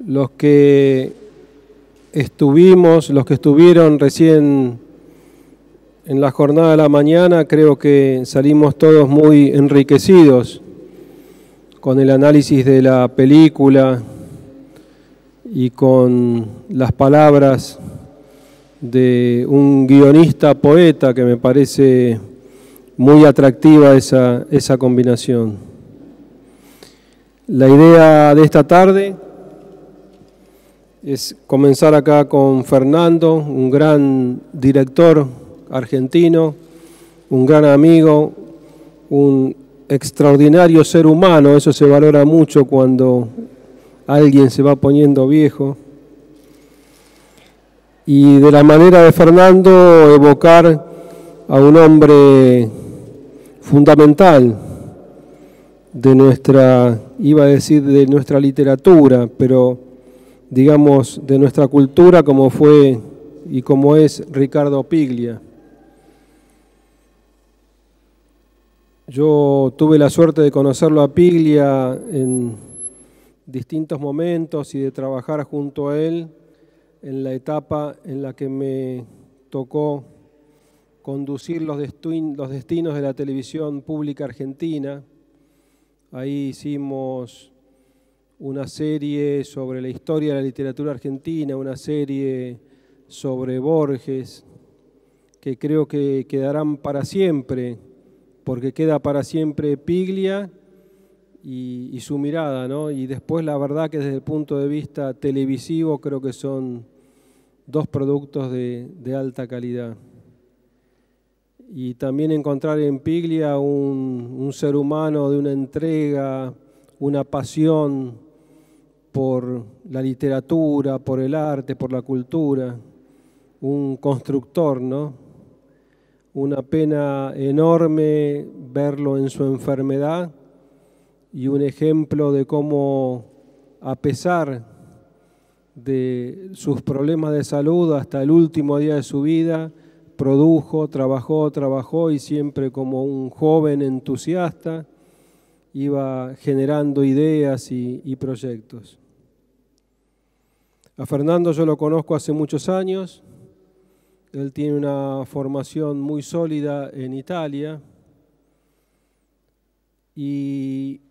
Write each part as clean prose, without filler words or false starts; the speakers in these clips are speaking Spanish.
Los que estuvieron recién en la jornada de la mañana, creo que salimos todos muy enriquecidos con el análisis de la película y con las palabras de un guionista poeta que me parece muy atractiva esa combinación. La idea de esta tarde es comenzar acá con Fernando, un gran director argentino, un gran amigo, un extraordinario ser humano. Eso se valora mucho cuando alguien se va poniendo viejo. Y de la manera de Fernando evocar a un hombre fundamental de nuestra, iba a decir de nuestra literatura, pero digamos de nuestra cultura, como fue y como es Riccardo Piglia. Yo tuve la suerte de conocerlo a Piglia en distintos momentos y de trabajar junto a él en la etapa en la que me tocó conducir los destinos de la televisión pública argentina. Ahí hicimos una serie sobre la historia de la literatura argentina, una serie sobre Borges, que creo que quedarán para siempre, porque queda para siempre Piglia y su mirada, ¿no? Y después la verdad que desde el punto de vista televisivo creo que son dos productos de alta calidad. Y también encontrar en Piglia un ser humano de una entrega, una pasión por la literatura, por el arte, por la cultura, un constructor, ¿no? Una pena enorme verlo en su enfermedad y un ejemplo de cómo, a pesar de sus problemas de salud, hasta el último día de su vida, produjo, trabajó y siempre como un joven entusiasta iba generando ideas y proyectos. A Fernando yo lo conozco hace muchos años. Él tiene una formación muy sólida en Italia y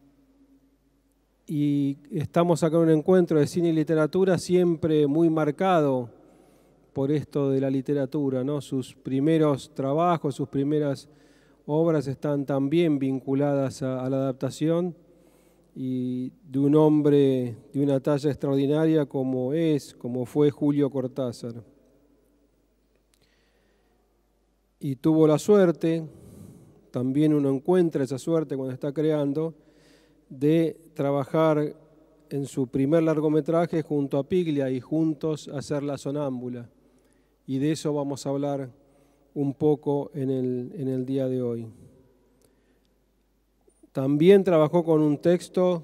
estamos acá en un encuentro de cine y literatura siempre muy marcado por esto de la literatura, ¿no? Sus primeros trabajos, sus primeras obras están también vinculadas a la adaptación y de un hombre de una talla extraordinaria como fue Julio Cortázar. Y tuvo la suerte, también uno encuentra esa suerte cuando está creando, de trabajar en su primer largometraje junto a Piglia y juntos hacer La Sonámbula. Y de eso vamos a hablar un poco en el día de hoy. También trabajó con un texto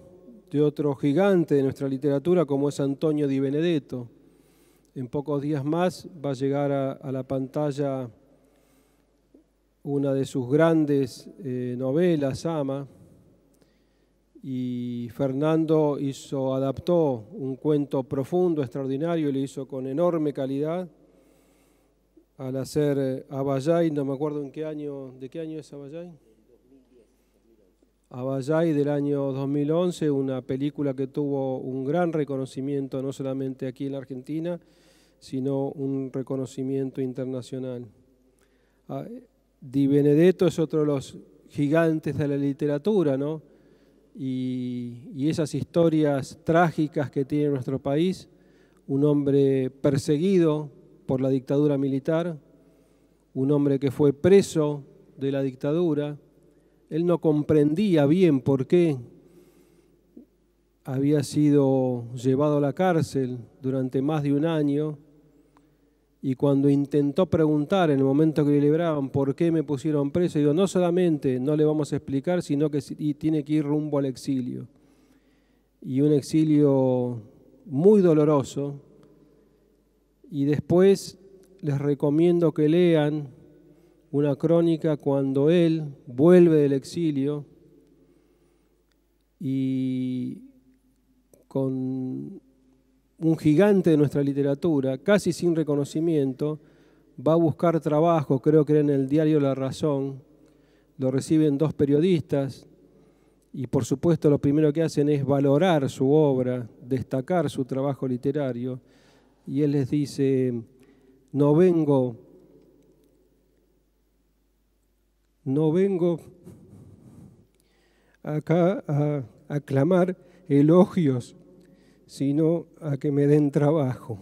de otro gigante de nuestra literatura como es Antonio Di Benedetto. En pocos días más va a llegar a la pantalla una de sus grandes novelas, Ama, y Fernando adaptó un cuento profundo, extraordinario, y lo hizo con enorme calidad al hacer Abayay, no me acuerdo de qué año es Abayay. Abayay del año 2011, una película que tuvo un gran reconocimiento no solamente aquí en la Argentina, sino un reconocimiento internacional. Di Benedetto es otro de los gigantes de la literatura, ¿no? Y esas historias trágicas que tiene nuestro país, un hombre perseguido por la dictadura militar, un hombre que fue preso de la dictadura. Él no comprendía bien por qué había sido llevado a la cárcel durante más de un año. Y cuando intentó preguntar en el momento que le libraban por qué me pusieron preso, digo, no solamente no le vamos a explicar, sino que tiene que ir rumbo al exilio. Y un exilio muy doloroso. Y después les recomiendo que lean una crónica cuando él vuelve del exilio y con un gigante de nuestra literatura, casi sin reconocimiento, va a buscar trabajo, creo que era en el diario La Razón, lo reciben 2 periodistas y por supuesto lo primero que hacen es valorar su obra, destacar su trabajo literario, y él les dice: no vengo acá a aclamar elogios, sino a que me den trabajo,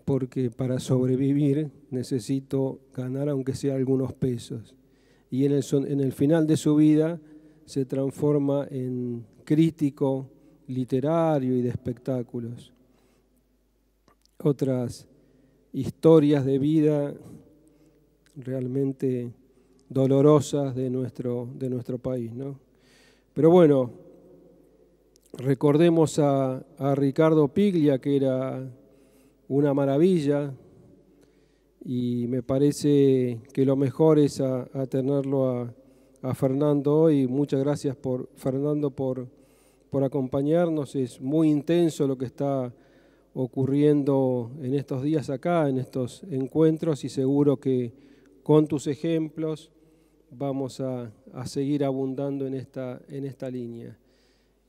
porque para sobrevivir necesito ganar aunque sea algunos pesos. Y en el final de su vida se transforma en crítico literario y de espectáculos. Otras historias de vida realmente dolorosas de nuestro país, ¿no? Pero bueno, recordemos a Ricardo Piglia, que era una maravilla, y me parece que lo mejor es a tenerlo a Fernando hoy. Muchas gracias, Fernando, por acompañarnos. Es muy intenso lo que está ocurriendo en estos días acá, en estos encuentros, y seguro que con tus ejemplos vamos a seguir abundando en esta línea.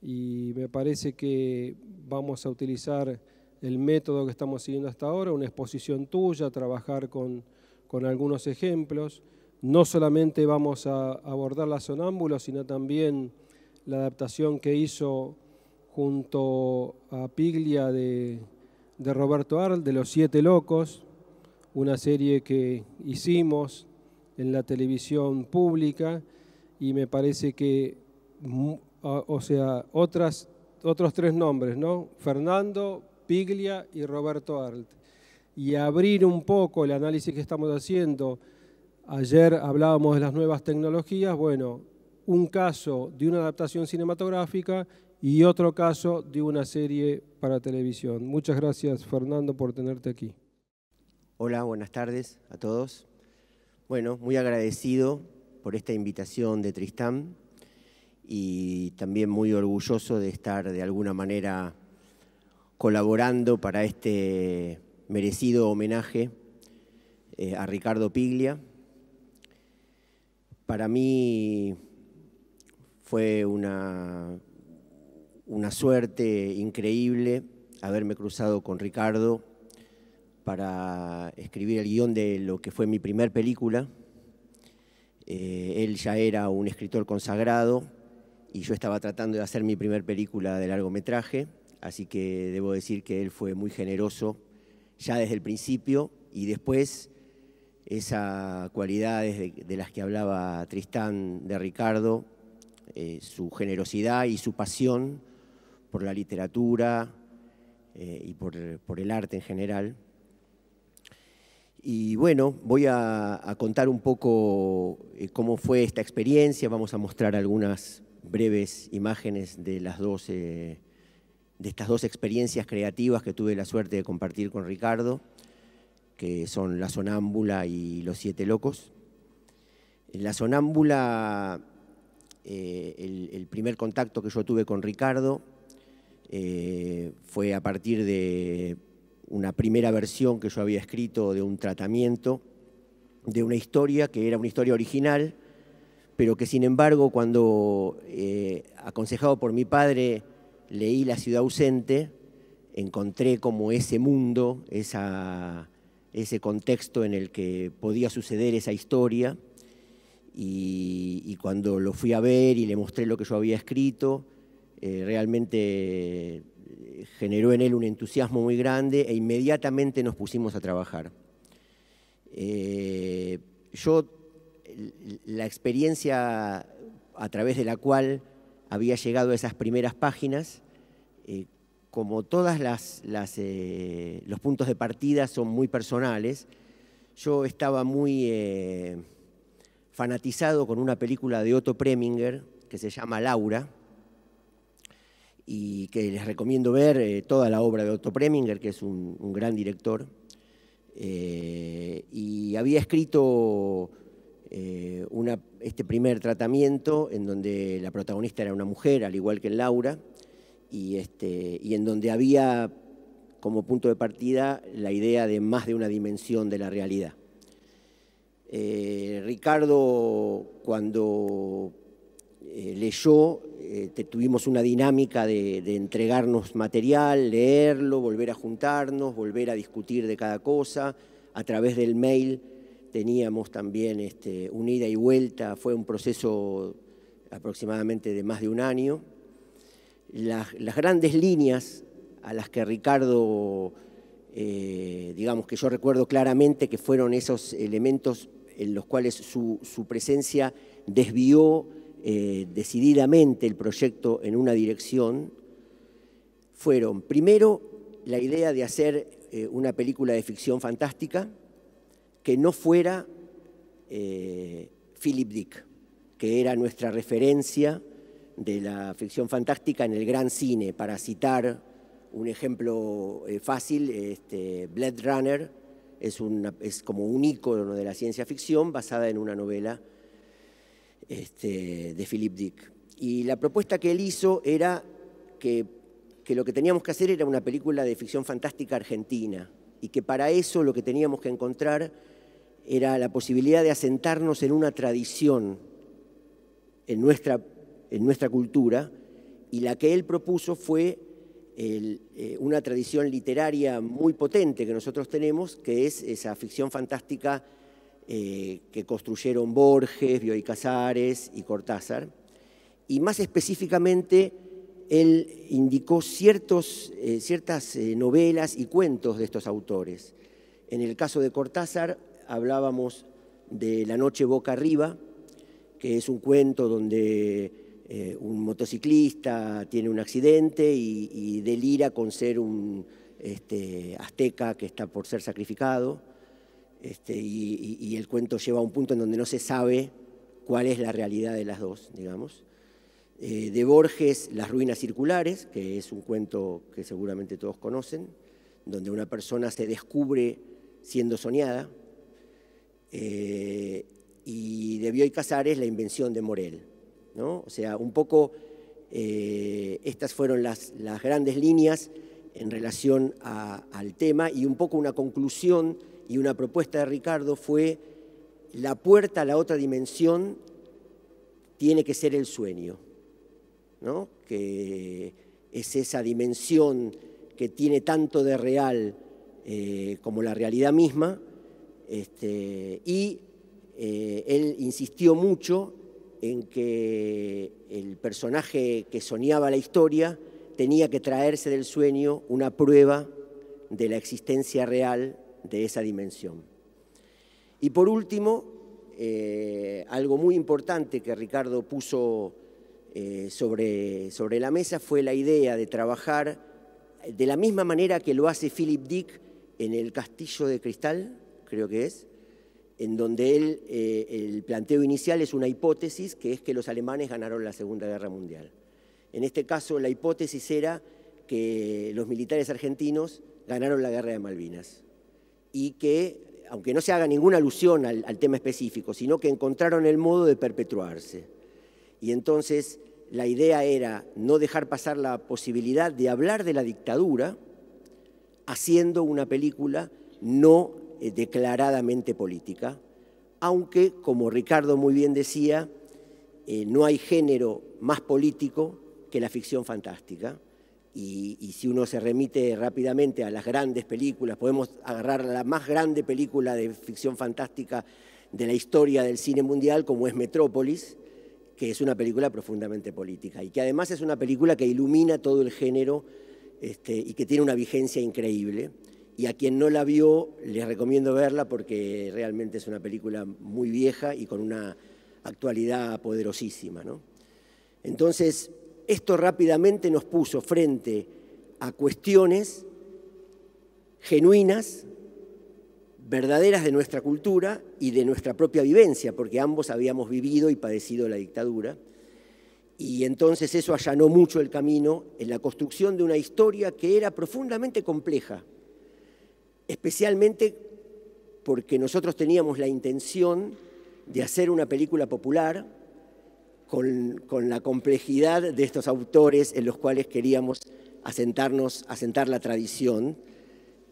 Y me parece que vamos a utilizar el método que estamos siguiendo hasta ahora, una exposición tuya, trabajar con algunos ejemplos. No solamente vamos a abordar la Sonámbulos, sino también la adaptación que hizo junto a Piglia de Roberto Arlt, de Los Siete Locos, una serie que hicimos en la televisión pública, y me parece que, otros 3 nombres, ¿no? Fernando, Piglia y Roberto Arlt. Y abrir un poco el análisis que estamos haciendo. Ayer hablábamos de las nuevas tecnologías, bueno, un caso de una adaptación cinematográfica y otro caso de una serie para televisión. Muchas gracias, Fernando, por tenerte aquí. Hola, buenas tardes a todos. Bueno, muy agradecido por esta invitación de Tristán y también muy orgulloso de estar de alguna manera colaborando para este merecido homenaje a Ricardo Piglia. Para mí fue una suerte increíble haberme cruzado con Ricardo para escribir el guión de lo que fue mi primer película. Él ya era un escritor consagrado y yo estaba tratando de hacer mi primer película de largometraje, así que debo decir que él fue muy generoso ya desde el principio, y después esas cualidades de las que hablaba Tristán de Ricardo, su generosidad y su pasión por la literatura y por el arte en general. Y bueno, voy a contar un poco cómo fue esta experiencia. Vamos a mostrar algunas breves imágenes de estas 2 experiencias creativas que tuve la suerte de compartir con Ricardo, que son La Sonámbula y Los Siete Locos. En La Sonámbula, el primer contacto que yo tuve con Ricardo fue a partir de una primera versión que yo había escrito de un tratamiento de una historia que era una historia original, pero que sin embargo cuando, aconsejado por mi padre, leí La ciudad ausente, encontré como ese mundo, ese contexto en el que podía suceder esa historia, y cuando lo fui a ver y le mostré lo que yo había escrito, realmente generó en él un entusiasmo muy grande e inmediatamente nos pusimos a trabajar. La experiencia a través de la cual había llegado a esas primeras páginas, como todas los puntos de partida son muy personales, yo estaba muy fanatizado con una película de Otto Preminger que se llama Laura, y que les recomiendo ver toda la obra de Otto Preminger, que es un gran director. Y había escrito este primer tratamiento en donde la protagonista era una mujer, al igual que en Laura, y en donde había como punto de partida la idea de más de una dimensión de la realidad. Ricardo, cuando leyó, tuvimos una dinámica de entregarnos material, leerlo, volver a juntarnos, volver a discutir de cada cosa. A través del mail teníamos también una ida y vuelta, fue un proceso aproximadamente de más de un año. Las grandes líneas a las que Ricardo, digamos que yo recuerdo claramente que fueron esos elementos en los cuales su presencia desvió decididamente el proyecto en una dirección, fueron, primero, la idea de hacer una película de ficción fantástica que no fuera Philip Dick, que era nuestra referencia de la ficción fantástica en el gran cine. Para citar un ejemplo fácil, Blade Runner es como un ícono de la ciencia ficción basada en una novela de Philip Dick. Y la propuesta que él hizo era que lo que teníamos que hacer era una película de ficción fantástica argentina, y que para eso lo que teníamos que encontrar era la posibilidad de asentarnos en una tradición, en nuestra cultura, y la que él propuso fue una tradición literaria muy potente que nosotros tenemos, que es esa ficción fantástica que construyeron Borges, Bioy Casares y Cortázar. Y más específicamente, él indicó ciertas novelas y cuentos de estos autores. En el caso de Cortázar hablábamos de La noche boca arriba, que es un cuento donde un motociclista tiene un accidente y delira con ser un azteca que está por ser sacrificado, y el cuento lleva a un punto en donde no se sabe cuál es la realidad de las dos, digamos. De Borges, Las ruinas circulares, que es un cuento que seguramente todos conocen, donde una persona se descubre siendo soñada. Y de Bioy Casares, La invención de Morel, ¿no? O sea, un poco estas fueron las grandes líneas en relación al tema, y un poco una conclusión y una propuesta de Ricardo fue: la puerta a la otra dimensión tiene que ser el sueño, ¿no? Que es esa dimensión que tiene tanto de real como la realidad misma, y él insistió mucho en que el personaje que soñaba la historia tenía que traerse del sueño una prueba de la existencia real de esa dimensión. Y por último, algo muy importante que Ricardo puso sobre la mesa fue la idea de trabajar de la misma manera que lo hace Philip Dick en El castillo de cristal, creo que es, en donde el planteo inicial es una hipótesis, que es que los alemanes ganaron la Segunda Guerra Mundial. En este caso, la hipótesis era que los militares argentinos ganaron la Guerra de Malvinas, y que, aunque no se haga ninguna alusión al tema específico, sino que encontraron el modo de perpetuarse. Y entonces la idea era no dejar pasar la posibilidad de hablar de la dictadura haciendo una película no declaradamente política, aunque, como Ricardo muy bien decía, no hay género más político que la ficción fantástica. Y si uno se remite rápidamente a las grandes películas, podemos agarrar la más grande película de ficción fantástica de la historia del cine mundial, como es Metrópolis, que es una película profundamente política, y que además es una película que ilumina todo el género y que tiene una vigencia increíble. Y a quien no la vio, les recomiendo verla porque realmente es una película muy vieja y con una actualidad poderosísima, ¿no? Entonces, esto rápidamente nos puso frente a cuestiones genuinas, verdaderas de nuestra cultura y de nuestra propia vivencia, porque ambos habíamos vivido y padecido la dictadura. Y entonces eso allanó mucho el camino en la construcción de una historia que era profundamente compleja, especialmente porque nosotros teníamos la intención de hacer una película popular con la complejidad de estos autores en los cuales queríamos asentar la tradición.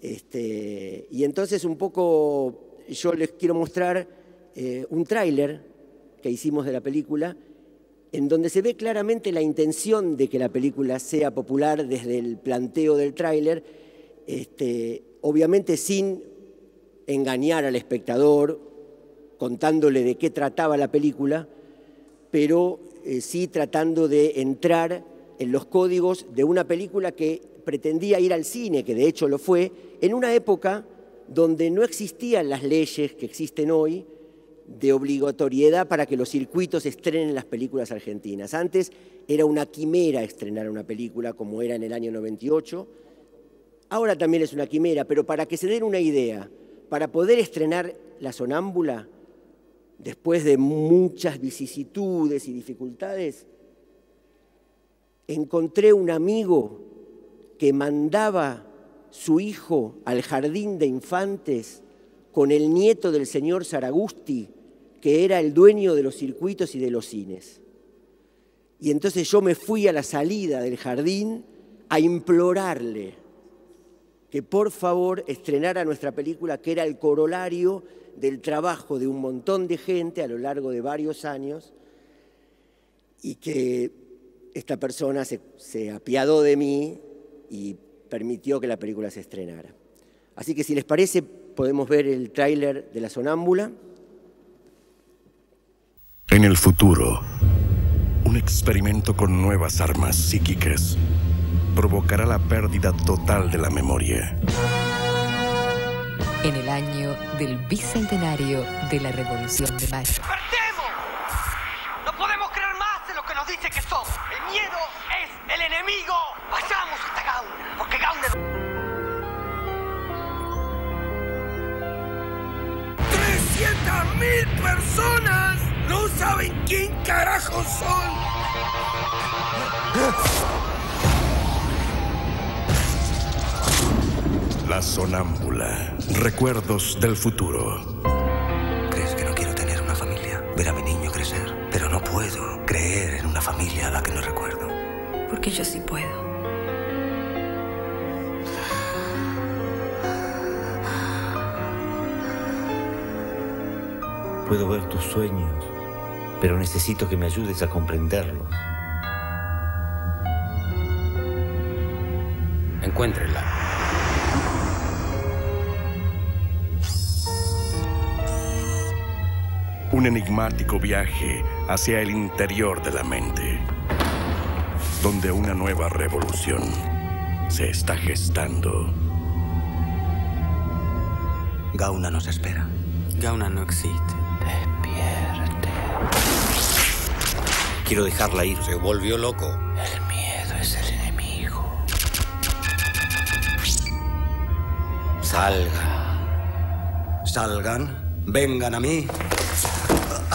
Y entonces un poco yo les quiero mostrar un tráiler que hicimos de la película, en donde se ve claramente la intención de que la película sea popular desde el planteo del tráiler, obviamente sin engañar al espectador, contándole de qué trataba la película, pero sí tratando de entrar en los códigos de una película que pretendía ir al cine, que de hecho lo fue, en una época donde no existían las leyes que existen hoy de obligatoriedad para que los circuitos estrenen las películas argentinas. Antes era una quimera estrenar una película como era en el año 98, ahora también es una quimera, pero para que se den una idea, para poder estrenar La Sonámbula, después de muchas vicisitudes y dificultades, encontré un amigo que mandaba su hijo al jardín de infantes con el nieto del señor Saragusti, que era el dueño de los circuitos y de los cines. Y entonces yo me fui a la salida del jardín a implorarle que por favor estrenara nuestra película, que era el corolario del trabajo de un montón de gente a lo largo de varios años, y que esta persona se apiadó de mí y permitió que la película se estrenara. Así que si les parece, podemos ver el tráiler de La Sonámbula. En el futuro, un experimento con nuevas armas psíquicas provocará la pérdida total de la memoria. En el año del bicentenario de la Revolución de Mayo. ¡Despertemos! No podemos creer más en lo que nos dice que somos. El miedo es el enemigo. Vayamos hasta Gauna, porque Gauna... 300.000 personas no saben quién carajo son. La Sonámbula. Recuerdos del futuro. ¿Crees que no quiero tener una familia? Ver a mi niño crecer. Pero no puedo creer en una familia a la que no recuerdo. Porque yo sí puedo. Puedo ver tus sueños, pero necesito que me ayudes a comprenderlos. Encuéntrenla. Un enigmático viaje hacia el interior de la mente, donde una nueva revolución se está gestando. Gauna nos espera. Gauna no existe. Despierte. Quiero dejarla ir. Se volvió loco. El miedo es el enemigo. Salgan. Salgan. Vengan a mí.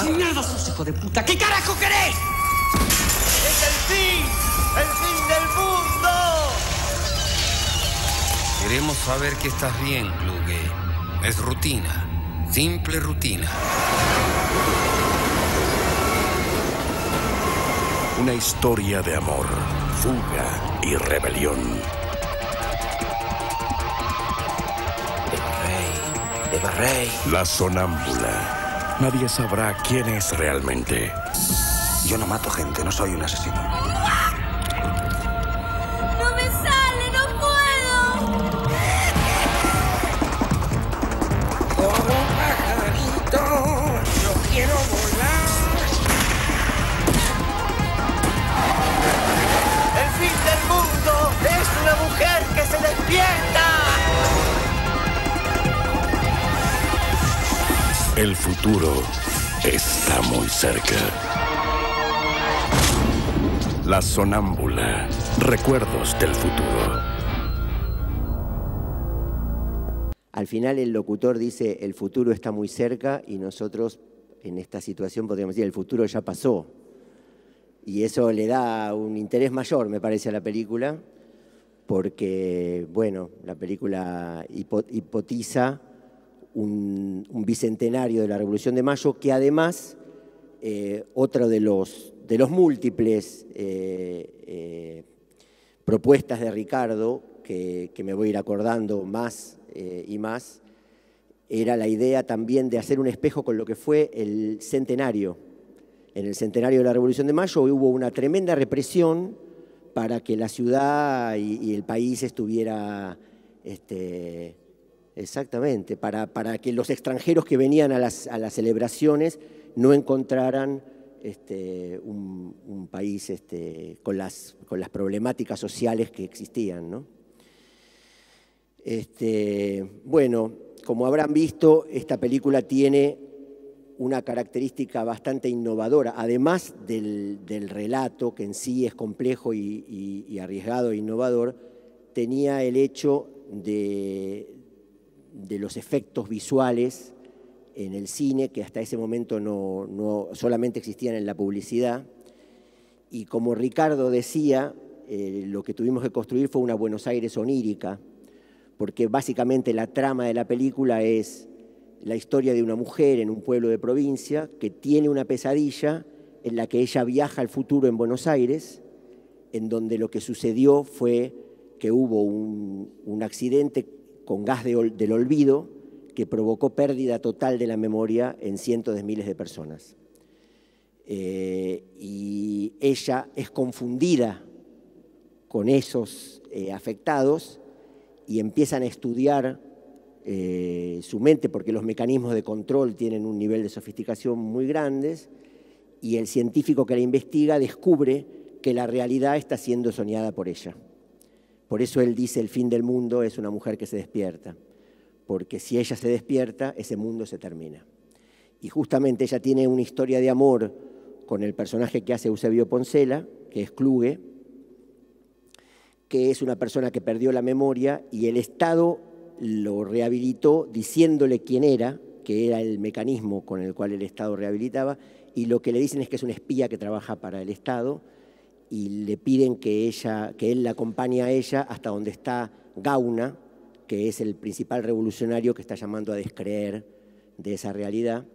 ¿Qué mierda sos, hijo de puta? ¿Qué carajo querés? ¡Es el fin! ¡El fin del mundo! Queremos saber que estás bien, Kluge. Es rutina. Simple rutina. Una historia de amor, fuga y rebelión. Eva Rey. La Sonámbula. Nadie sabrá quién es realmente. Yo no mato gente, no soy un asesino. ¡No me sale, no puedo! Como un pajarito, yo quiero volar. ¡El fin del mundo es una mujer que se despierta! El futuro está muy cerca. La Sonámbula. Recuerdos del futuro. Al final el locutor dice, el futuro está muy cerca, y nosotros en esta situación podríamos decir, el futuro ya pasó. Y eso le da un interés mayor, me parece, a la película, porque, bueno, la película hipotiza un bicentenario de la Revolución de Mayo, que además, otro de los múltiples propuestas de Ricardo, que me voy a ir acordando más y más, era la idea también de hacer un espejo con lo que fue el centenario. En el centenario de la Revolución de Mayo hubo una tremenda represión para que la ciudad y el país estuviera, exactamente, para que los extranjeros que venían a las celebraciones no encontraran un país con las problemáticas sociales que existían, ¿no? Bueno, como habrán visto, esta película tiene una característica bastante innovadora, además del relato, que en sí es complejo y arriesgado e innovador, tenía el hecho de los efectos visuales en el cine, que hasta ese momento no solamente existían en la publicidad, y como Ricardo decía, lo que tuvimos que construir fue una Buenos Aires onírica, porque básicamente la trama de la película es la historia de una mujer en un pueblo de provincia que tiene una pesadilla en la que ella viaja al futuro en Buenos Aires, en donde lo que sucedió fue que hubo un accidente con gas del olvido que provocó pérdida total de la memoria en cientos de miles de personas. Y ella es confundida con esos afectados y empiezan a estudiar su mente, porque los mecanismos de control tienen un nivel de sofisticación muy grandes, y el científico que la investiga descubre que la realidad está siendo soñada por ella. Por eso él dice: el fin del mundo es una mujer que se despierta, porque si ella se despierta, ese mundo se termina. Y justamente ella tiene una historia de amor con el personaje que hace Eusebio Poncela, que es Kluge, que es una persona que perdió la memoria, y el Estado lo rehabilitó diciéndole quién era, que era el mecanismo con el cual el Estado rehabilitaba, y lo que le dicen es que es una espía que trabaja para el Estado, y le piden que él la acompañe a ella hasta donde está Gauna, que es el principal revolucionario que está llamando a descreer de esa realidad.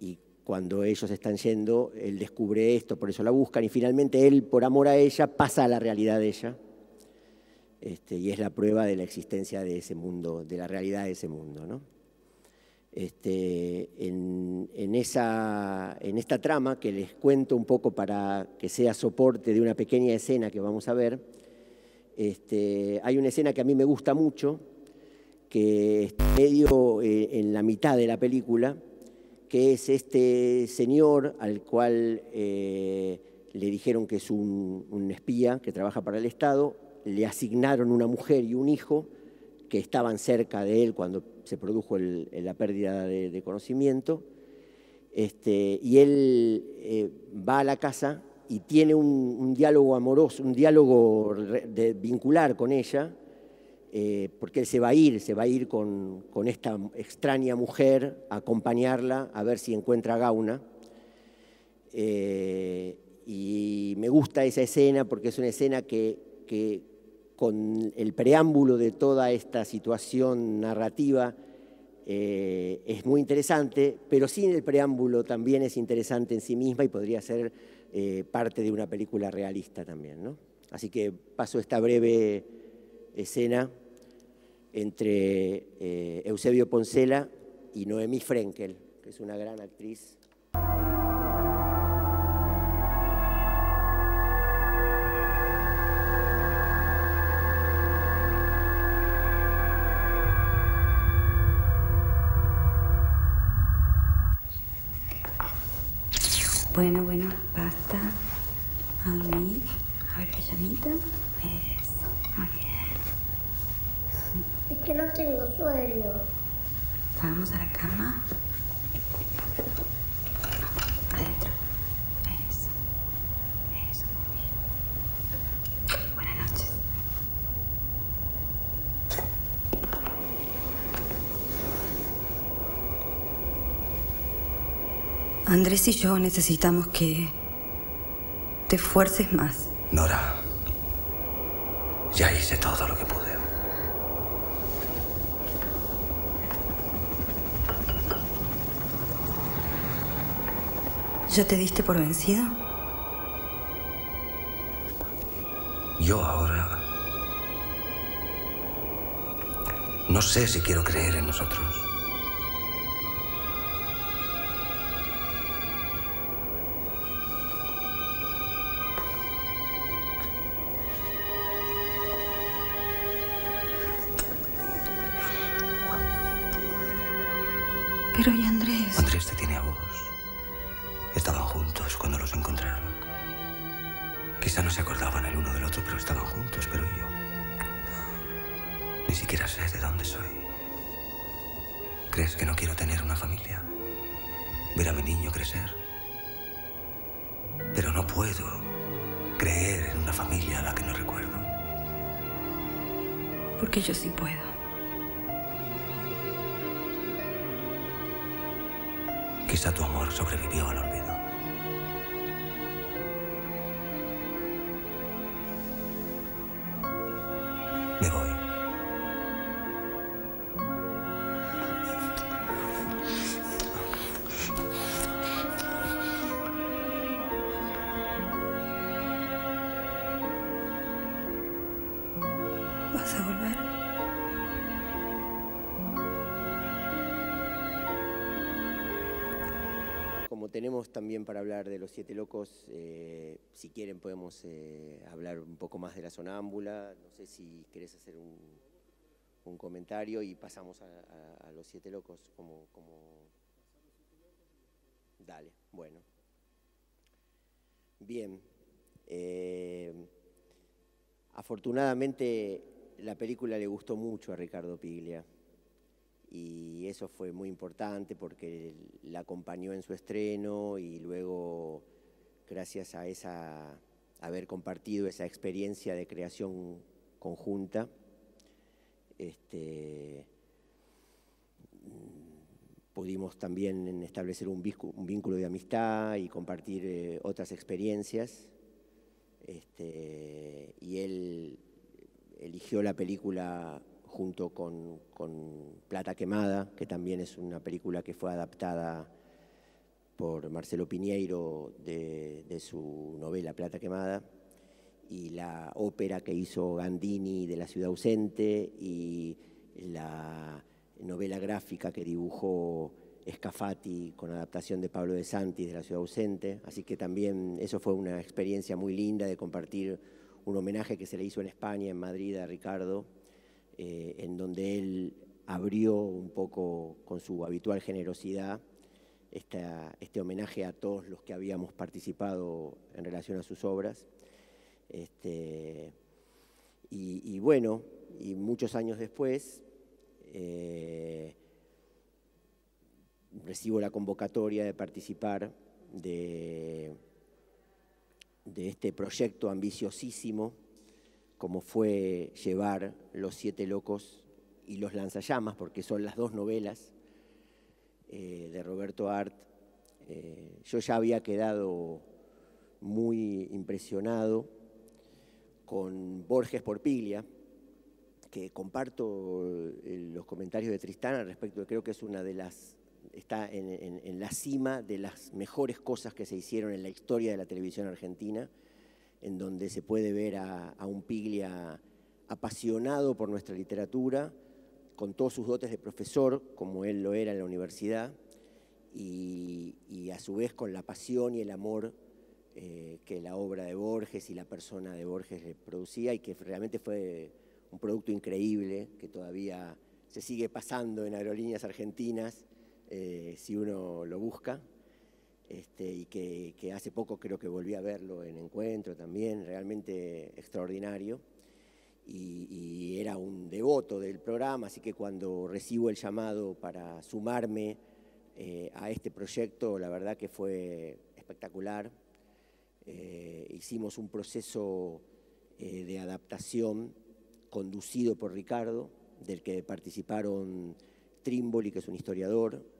Y cuando ellos están yendo, él descubre esto, por eso la buscan, y finalmente él, por amor a ella, pasa a la realidad de ella. Y es la prueba de la existencia de ese mundo, de la realidad de ese mundo, ¿no? En esta trama, que les cuento un poco para que sea soporte de una pequeña escena que vamos a ver, hay una escena que a mí me gusta mucho, que está medio en la mitad de la película, que es este señor al cual le dijeron que es un espía que trabaja para el Estado, le asignaron una mujer y un hijo que estaban cerca de él cuando se produjo la pérdida de conocimiento, y él va a la casa y tiene un diálogo amoroso, un diálogo vincular con ella, porque él se va a ir con esta extraña mujer a acompañarla a ver si encuentra a Gauna. Y me gusta esa escena porque es una escena que con el preámbulo de toda esta situación narrativa es muy interesante, pero sin el preámbulo también es interesante en sí misma y podría ser parte de una película realista también, ¿no? Así que paso esta breve escena entre Eusebio Poncela y Noemí Frenkel, que es una gran actriz. Bueno, basta. A dormir. A ver, pijamita. Eso, muy bien. Es que no tengo sueño. Vamos a la cama. Adentro. Eso. Eso, muy bien. Buenas noches. Andrés y yo necesitamos que te esfuerces más. Nora, ya hice todo lo que pude. ¿Ya te diste por vencido? Yo ahora no sé si quiero creer en nosotros. Pero ¿y Andrés? Andrés te tiene a vos. Estaban juntos cuando los encontraron. Quizá no se acordaban el uno del otro, pero estaban juntos. Pero yo ni siquiera sé de dónde soy. ¿Crees que no quiero tener una familia? Ver a mi niño crecer. Pero no puedo creer en una familia a la que no recuerdo. Porque yo sí puedo. Quizá tu amor sobrevivió al olvido. Me voy. ¿Vas a volver? Como tenemos también para hablar de Los Siete Locos, si quieren podemos hablar un poco más de La Sonámbula. No sé si querés hacer un comentario y pasamos a Los Siete Locos. Dale, bueno. Bien. Afortunadamente la película le gustó mucho a Ricardo Piglia. Y eso fue muy importante porque la acompañó en su estreno y luego, gracias a haber compartido esa experiencia de creación conjunta, pudimos también establecer un vínculo de amistad y compartir otras experiencias. Y él eligió la película junto con Plata Quemada, que también es una película que fue adaptada por Marcelo Piñeiro de su novela Plata Quemada, y la ópera que hizo Gandini de La Ciudad Ausente, y la novela gráfica que dibujó Scafati con adaptación de Pablo de Santis de La Ciudad Ausente. Así que también eso fue una experiencia muy linda de compartir un homenaje que se le hizo en España, en Madrid, a Ricardo, en donde él abrió un poco con su habitual generosidad este homenaje a todos los que habíamos participado en relación a sus obras. Y bueno, y muchos años después recibo la convocatoria de participar de este proyecto ambiciosísimo como fue llevar Los Siete Locos y Los Lanzallamas, porque son las dos novelas de Roberto Art. Yo ya había quedado muy impresionado con Borges por Piglia, que comparto los comentarios de Tristán al respecto. Creo que es una de las, está en la cima de las mejores cosas que se hicieron en la historia de la televisión argentina, en donde se puede ver a un Piglia apasionado por nuestra literatura, con todos sus dotes de profesor, como él lo era en la universidad, y a su vez con la pasión y el amor que la obra de Borges y la persona de Borges le producía, y que realmente fue un producto increíble, que todavía se sigue pasando en aerolíneas argentinas, si uno lo busca. Y que hace poco creo que volví a verlo en Encuentro también, realmente extraordinario, y era un devoto del programa, así que cuando recibo el llamado para sumarme a este proyecto, la verdad que fue espectacular. Hicimos un proceso de adaptación conducido por Ricardo, del que participaron Trimboli, que es un historiador,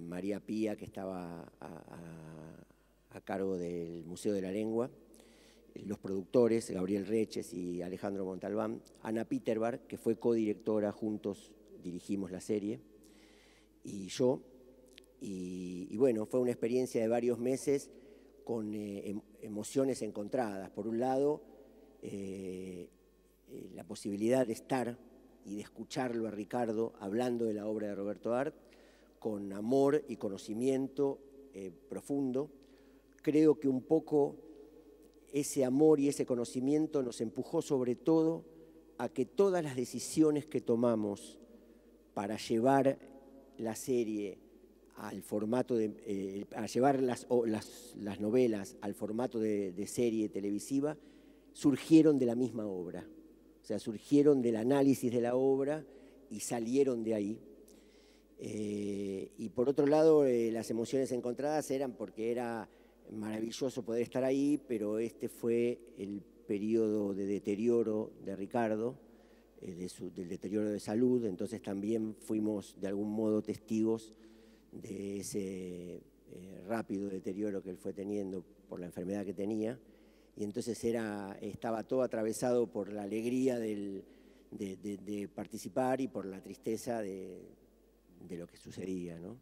María Pía, que estaba a cargo del Museo de la Lengua, los productores, Gabriel Reches y Alejandro Montalbán, Ana Peterbar, que fue codirectora, juntos dirigimos la serie, y yo, y bueno, fue una experiencia de varios meses con emociones encontradas. Por un lado, la posibilidad de estar y de escucharlo a Ricardo hablando de la obra de Roberto Art con amor y conocimiento profundo. Creo que un poco ese amor y ese conocimiento nos empujó sobre todo a que todas las decisiones que tomamos para llevar la serie al formato para llevar las novelas al formato de serie televisiva, surgieron de la misma obra. O sea, surgieron del análisis de la obra y salieron de ahí. Y por otro lado, las emociones encontradas eran porque era maravilloso poder estar ahí, pero este fue el periodo de deterioro de Ricardo, del deterioro de salud, entonces también fuimos de algún modo testigos de ese rápido deterioro que él fue teniendo por la enfermedad que tenía, y entonces estaba todo atravesado por la alegría de participar y por la tristeza de lo que sucedía, ¿no?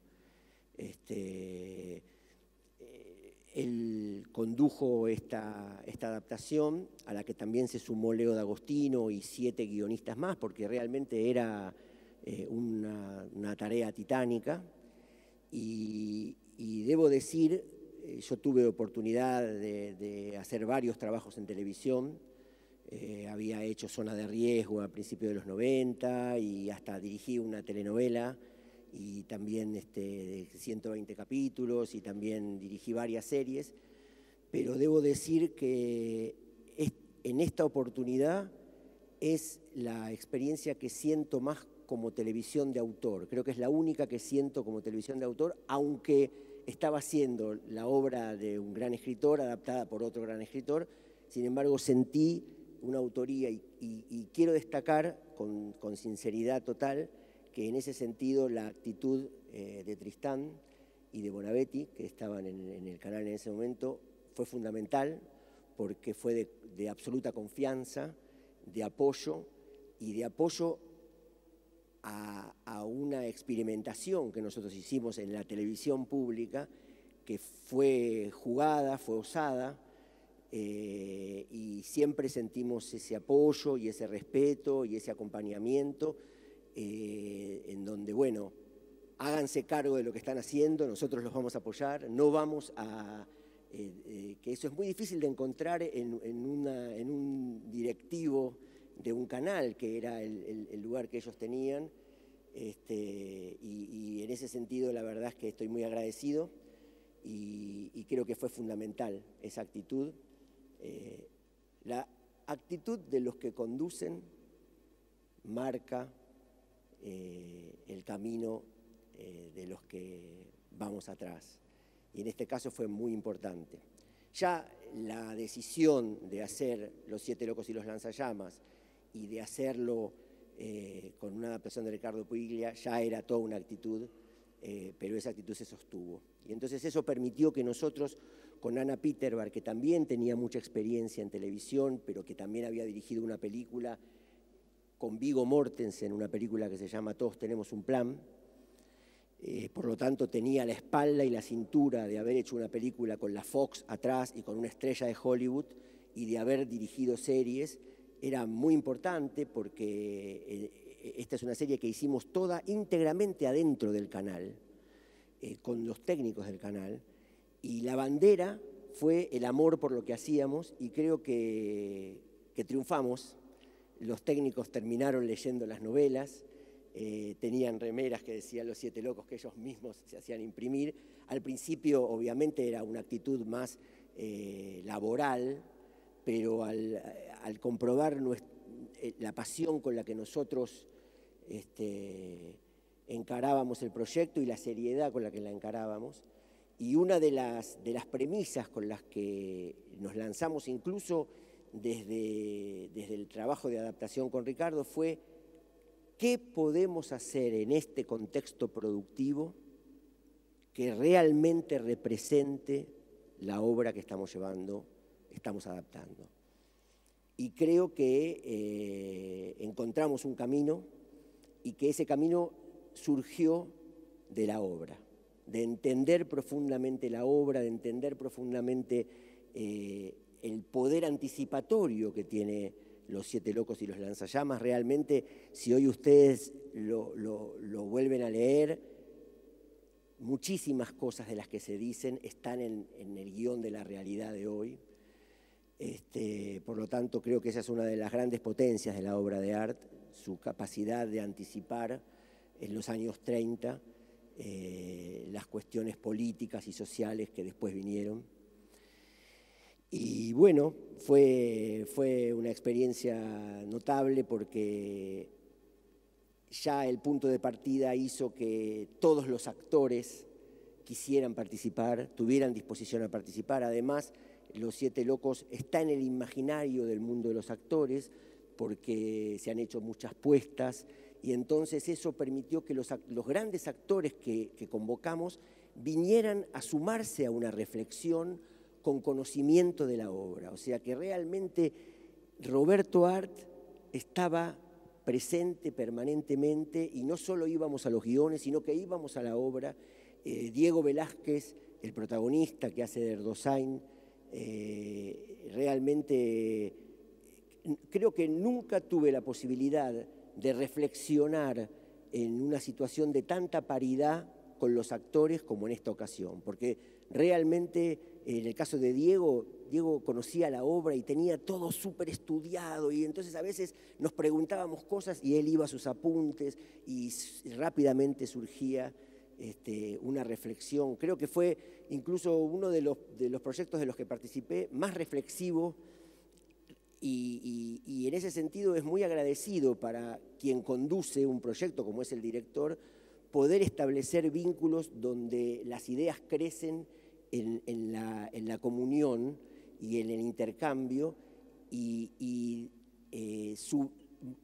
Él condujo esta adaptación, a la que también se sumó Leo D'Agostino y 7 guionistas más, porque realmente era una tarea titánica. Y debo decir, yo tuve oportunidad de hacer varios trabajos en televisión. Había hecho Zona de Riesgo a principios de los 90 y hasta dirigí una telenovela y también 120 capítulos y también dirigí varias series, pero debo decir que en esta oportunidad es la experiencia que siento más como televisión de autor. Creo que es la única que siento como televisión de autor, aunque estaba haciendo la obra de un gran escritor adaptada por otro gran escritor. Sin embargo, sentí una autoría y quiero destacar con sinceridad total que en ese sentido la actitud de Tristán y de Bonavetti, que estaban en el canal en ese momento, fue fundamental porque fue de absoluta confianza, de apoyo y de apoyo a una experimentación que nosotros hicimos en la televisión pública, que fue jugada, fue osada, y siempre sentimos ese apoyo y ese respeto y ese acompañamiento, en donde, bueno, háganse cargo de lo que están haciendo, nosotros los vamos a apoyar, no vamos a... que eso es muy difícil de encontrar en un directivo de un canal, que era el lugar que ellos tenían, y en ese sentido la verdad es que estoy muy agradecido y creo que fue fundamental esa actitud. La actitud de los que conducen marca el camino de los que vamos atrás, y en este caso fue muy importante. Ya la decisión de hacer Los 7 locos y los lanzallamas y de hacerlo con una adaptación de Ricardo Piglia ya era toda una actitud, pero esa actitud se sostuvo. Y entonces eso permitió que nosotros, con Anna Peterberg, que también tenía mucha experiencia en televisión, pero que también había dirigido una película con Viggo Mortensen, una película que se llama Todos tenemos un plan, por lo tanto tenía la espalda y la cintura de haber hecho una película con la Fox atrás y con una estrella de Hollywood y de haber dirigido series. Era muy importante porque esta es una serie que hicimos toda íntegramente adentro del canal, con los técnicos del canal, y la bandera fue el amor por lo que hacíamos, y creo que triunfamos. Los técnicos terminaron leyendo las novelas, tenían remeras que decían Los 7 locos, que ellos mismos se hacían imprimir. Al principio obviamente era una actitud más laboral, pero al comprobar la pasión con la que nosotros encarábamos el proyecto y la seriedad con la que la encarábamos, y una de las premisas con las que nos lanzamos incluso desde el trabajo de adaptación con Ricardo fue: ¿qué podemos hacer en este contexto productivo que realmente represente la obra que estamos adaptando? Y creo que encontramos un camino, y que ese camino surgió de la obra, de entender profundamente la obra, de entender profundamente el poder anticipatorio que tiene Los Siete Locos y los Lanzallamas. Realmente, si hoy ustedes lo vuelven a leer, muchísimas cosas de las que se dicen están en el guión de la realidad de hoy. Por lo tanto, creo que esa es una de las grandes potencias de la obra de Art, su capacidad de anticipar en los años 30 las cuestiones políticas y sociales que después vinieron. Y bueno, fue una experiencia notable porque ya el punto de partida hizo que todos los actores quisieran participar, tuvieran disposición a participar. Además, Los Siete Locos está en el imaginario del mundo de los actores porque se han hecho muchas puestas y entonces eso permitió que los grandes actores que convocamos vinieran a sumarse a una reflexión con conocimiento de la obra. O sea que realmente Roberto Art estaba presente permanentemente y no solo íbamos a los guiones, sino que íbamos a la obra. Diego Velázquez, el protagonista que hace de Erdosain, realmente creo que nunca tuve la posibilidad de reflexionar en una situación de tanta paridad con los actores como en esta ocasión, porque realmente en el caso de Diego conocía la obra y tenía todo súper estudiado y entonces a veces nos preguntábamos cosas y él iba a sus apuntes y rápidamente surgía una reflexión. Creo que fue incluso uno de los proyectos de los que participé más reflexivo y en ese sentido es muy agradecido para quien conduce un proyecto como es el director poder establecer vínculos donde las ideas crecen en la comunión y en el intercambio y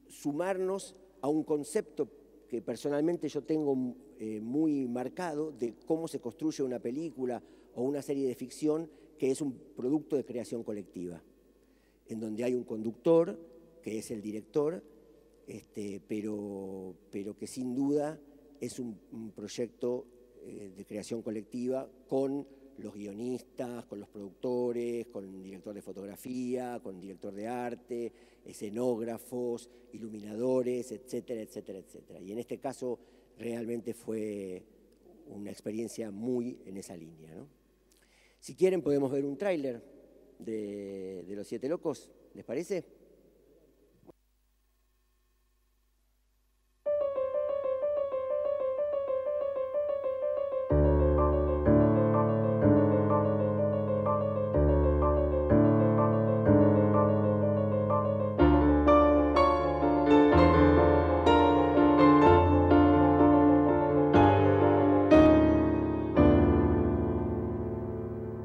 sumarnos a un concepto que personalmente yo tengo muy marcado de cómo se construye una película o una serie de ficción que es un producto de creación colectiva, en donde hay un conductor, que es el director, pero que sin duda es un proyecto de creación colectiva con los guionistas, con los productores, con el director de fotografía, con el director de arte, escenógrafos, iluminadores, etcétera, etcétera, etcétera. Y en este caso realmente fue una experiencia muy en esa línea, ¿no? Si quieren podemos ver un tráiler de Los Siete Locos, ¿les parece?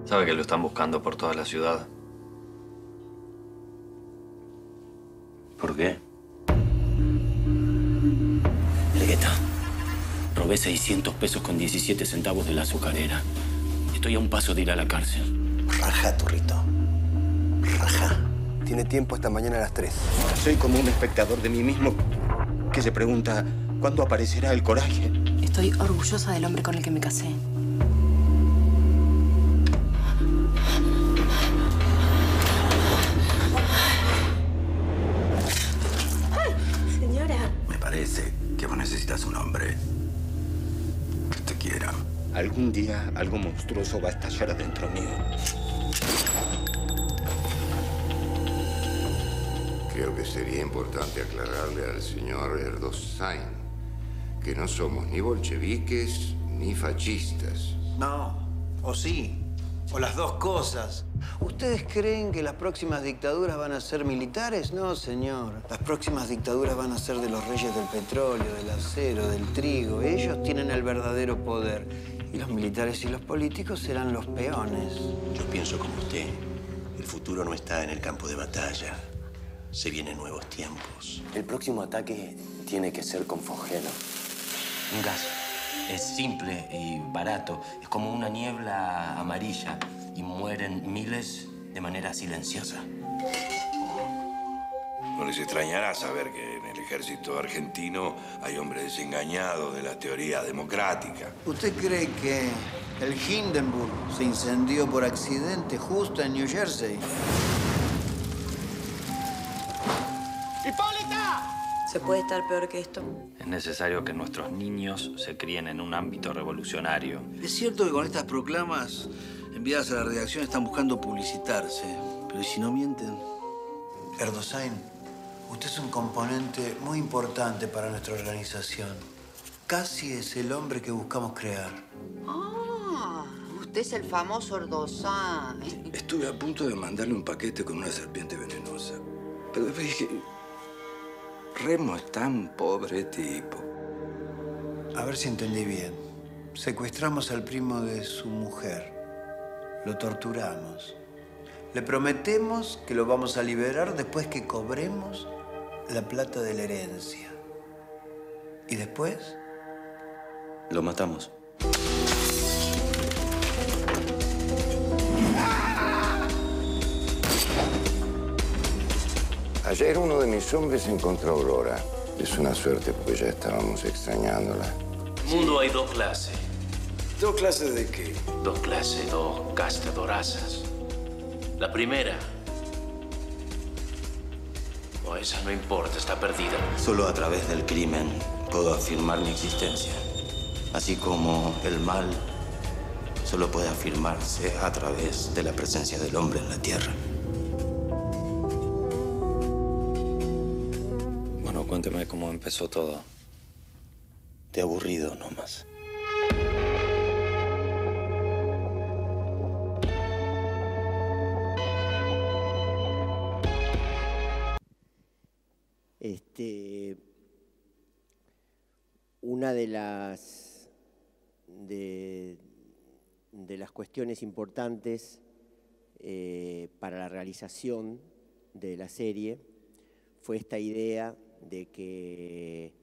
¿Sabe que lo están buscando por toda la ciudad? ¿Por qué? Legueta, robé 600 pesos con 17 centavos de la azucarera. Estoy a un paso de ir a la cárcel. Raja, turrito. Raja. Tiene tiempo hasta mañana a las 3. Soy como un espectador de mí mismo que se pregunta ¿cuándo aparecerá el coraje? Estoy orgullosa del hombre con el que me casé. Parece que vos necesitas un hombre que te quiera. Algún día algo monstruoso va a estallar adentro mío. Creo que sería importante aclararle al señor Erdosain que no somos ni bolcheviques ni fascistas. No, o sí, o las dos cosas. ¿Ustedes creen que las próximas dictaduras van a ser militares? No, señor. Las próximas dictaduras van a ser de los reyes del petróleo, del acero, del trigo. Ellos tienen el verdadero poder. Y los militares y los políticos serán los peones. Yo pienso como usted. El futuro no está en el campo de batalla. Se vienen nuevos tiempos. El próximo ataque tiene que ser con fosgeno. Un gas. Es simple y barato. Es como una niebla amarilla. Y mueren miles de manera silenciosa. No les extrañará saber que en el ejército argentino hay hombres desengañados de la teoría democrática. ¿Usted cree que El Hindenburg se incendió por accidente justo en New Jersey. ¡Hipólita! ¿Se puede estar peor que esto? Es necesario que nuestros niños se críen en un ámbito revolucionario. Es cierto que con estas proclamas enviadas a la redacción están buscando publicitarse. Pero ¿y si no mienten? Erdosain, usted es un componente muy importante para nuestra organización. Casi es el hombre que buscamos crear. Ah, usted es el famoso Erdosain. Estuve a punto de mandarle un paquete con una serpiente venenosa. Pero después dije... Remo es tan pobre tipo. A ver si entendí bien. Secuestramos al primo de su mujer. Lo torturamos. Le prometemos que lo vamos a liberar después que cobremos la plata de la herencia. ¿Y después? Lo matamos. Ayer uno de mis hombres encontró a Aurora. Es una suerte porque ya estábamos extrañándola. En el mundo hay dos clases. ¿Dos clases de qué? Dos clases, dos castas, dos razas. La primera... No, esa no importa, está perdida. Solo a través del crimen puedo afirmar mi existencia. Así como el mal solo puede afirmarse a través de la presencia del hombre en la tierra. Bueno, cuénteme cómo empezó todo. De aburrido nomás. Una de las cuestiones importantes para la realización de la serie fue esta idea de que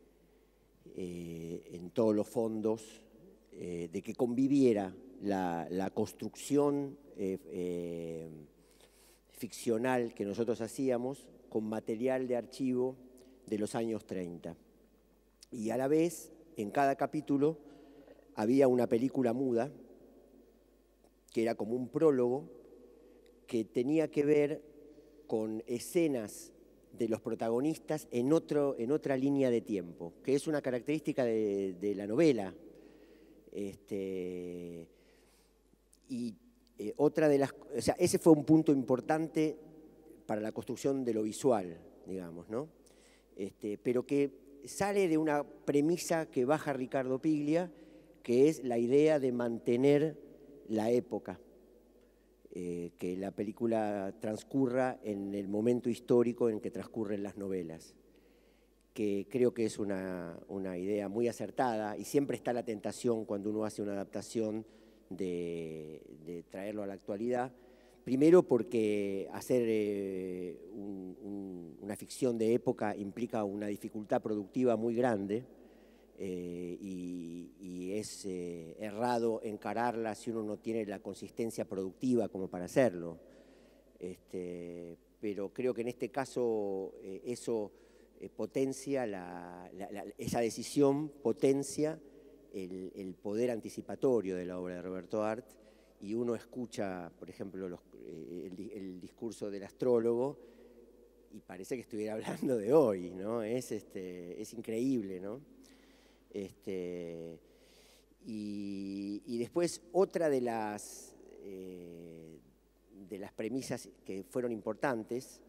en todos los fondos, de que conviviera la construcción ficcional que nosotros hacíamos con material de archivo de los años 30. Y a la vez, en cada capítulo, había una película muda, que era como un prólogo, que tenía que ver con escenas de los protagonistas en otra línea de tiempo, que es una característica de la novela. Otra de las, o sea, ese fue un punto importante para la construcción de lo visual, digamos, ¿no? Pero que sale de una premisa que baja Ricardo Piglia, que es la idea de mantener la época, que la película transcurra en el momento histórico en que transcurren las novelas, que creo que es una idea muy acertada, y siempre está la tentación cuando uno hace una adaptación de traerlo a la actualidad. Primero porque hacer una ficción de época implica una dificultad productiva muy grande y es errado encararla si uno no tiene la consistencia productiva como para hacerlo. Pero creo que en este caso eso potencia, esa decisión potencia el poder anticipatorio de la obra de Roberto Art. Y uno escucha, por ejemplo, el discurso del astrólogo y parece que estuviera hablando de hoy, ¿no? Es increíble, ¿no? Y después otra de las premisas que fueron importantes,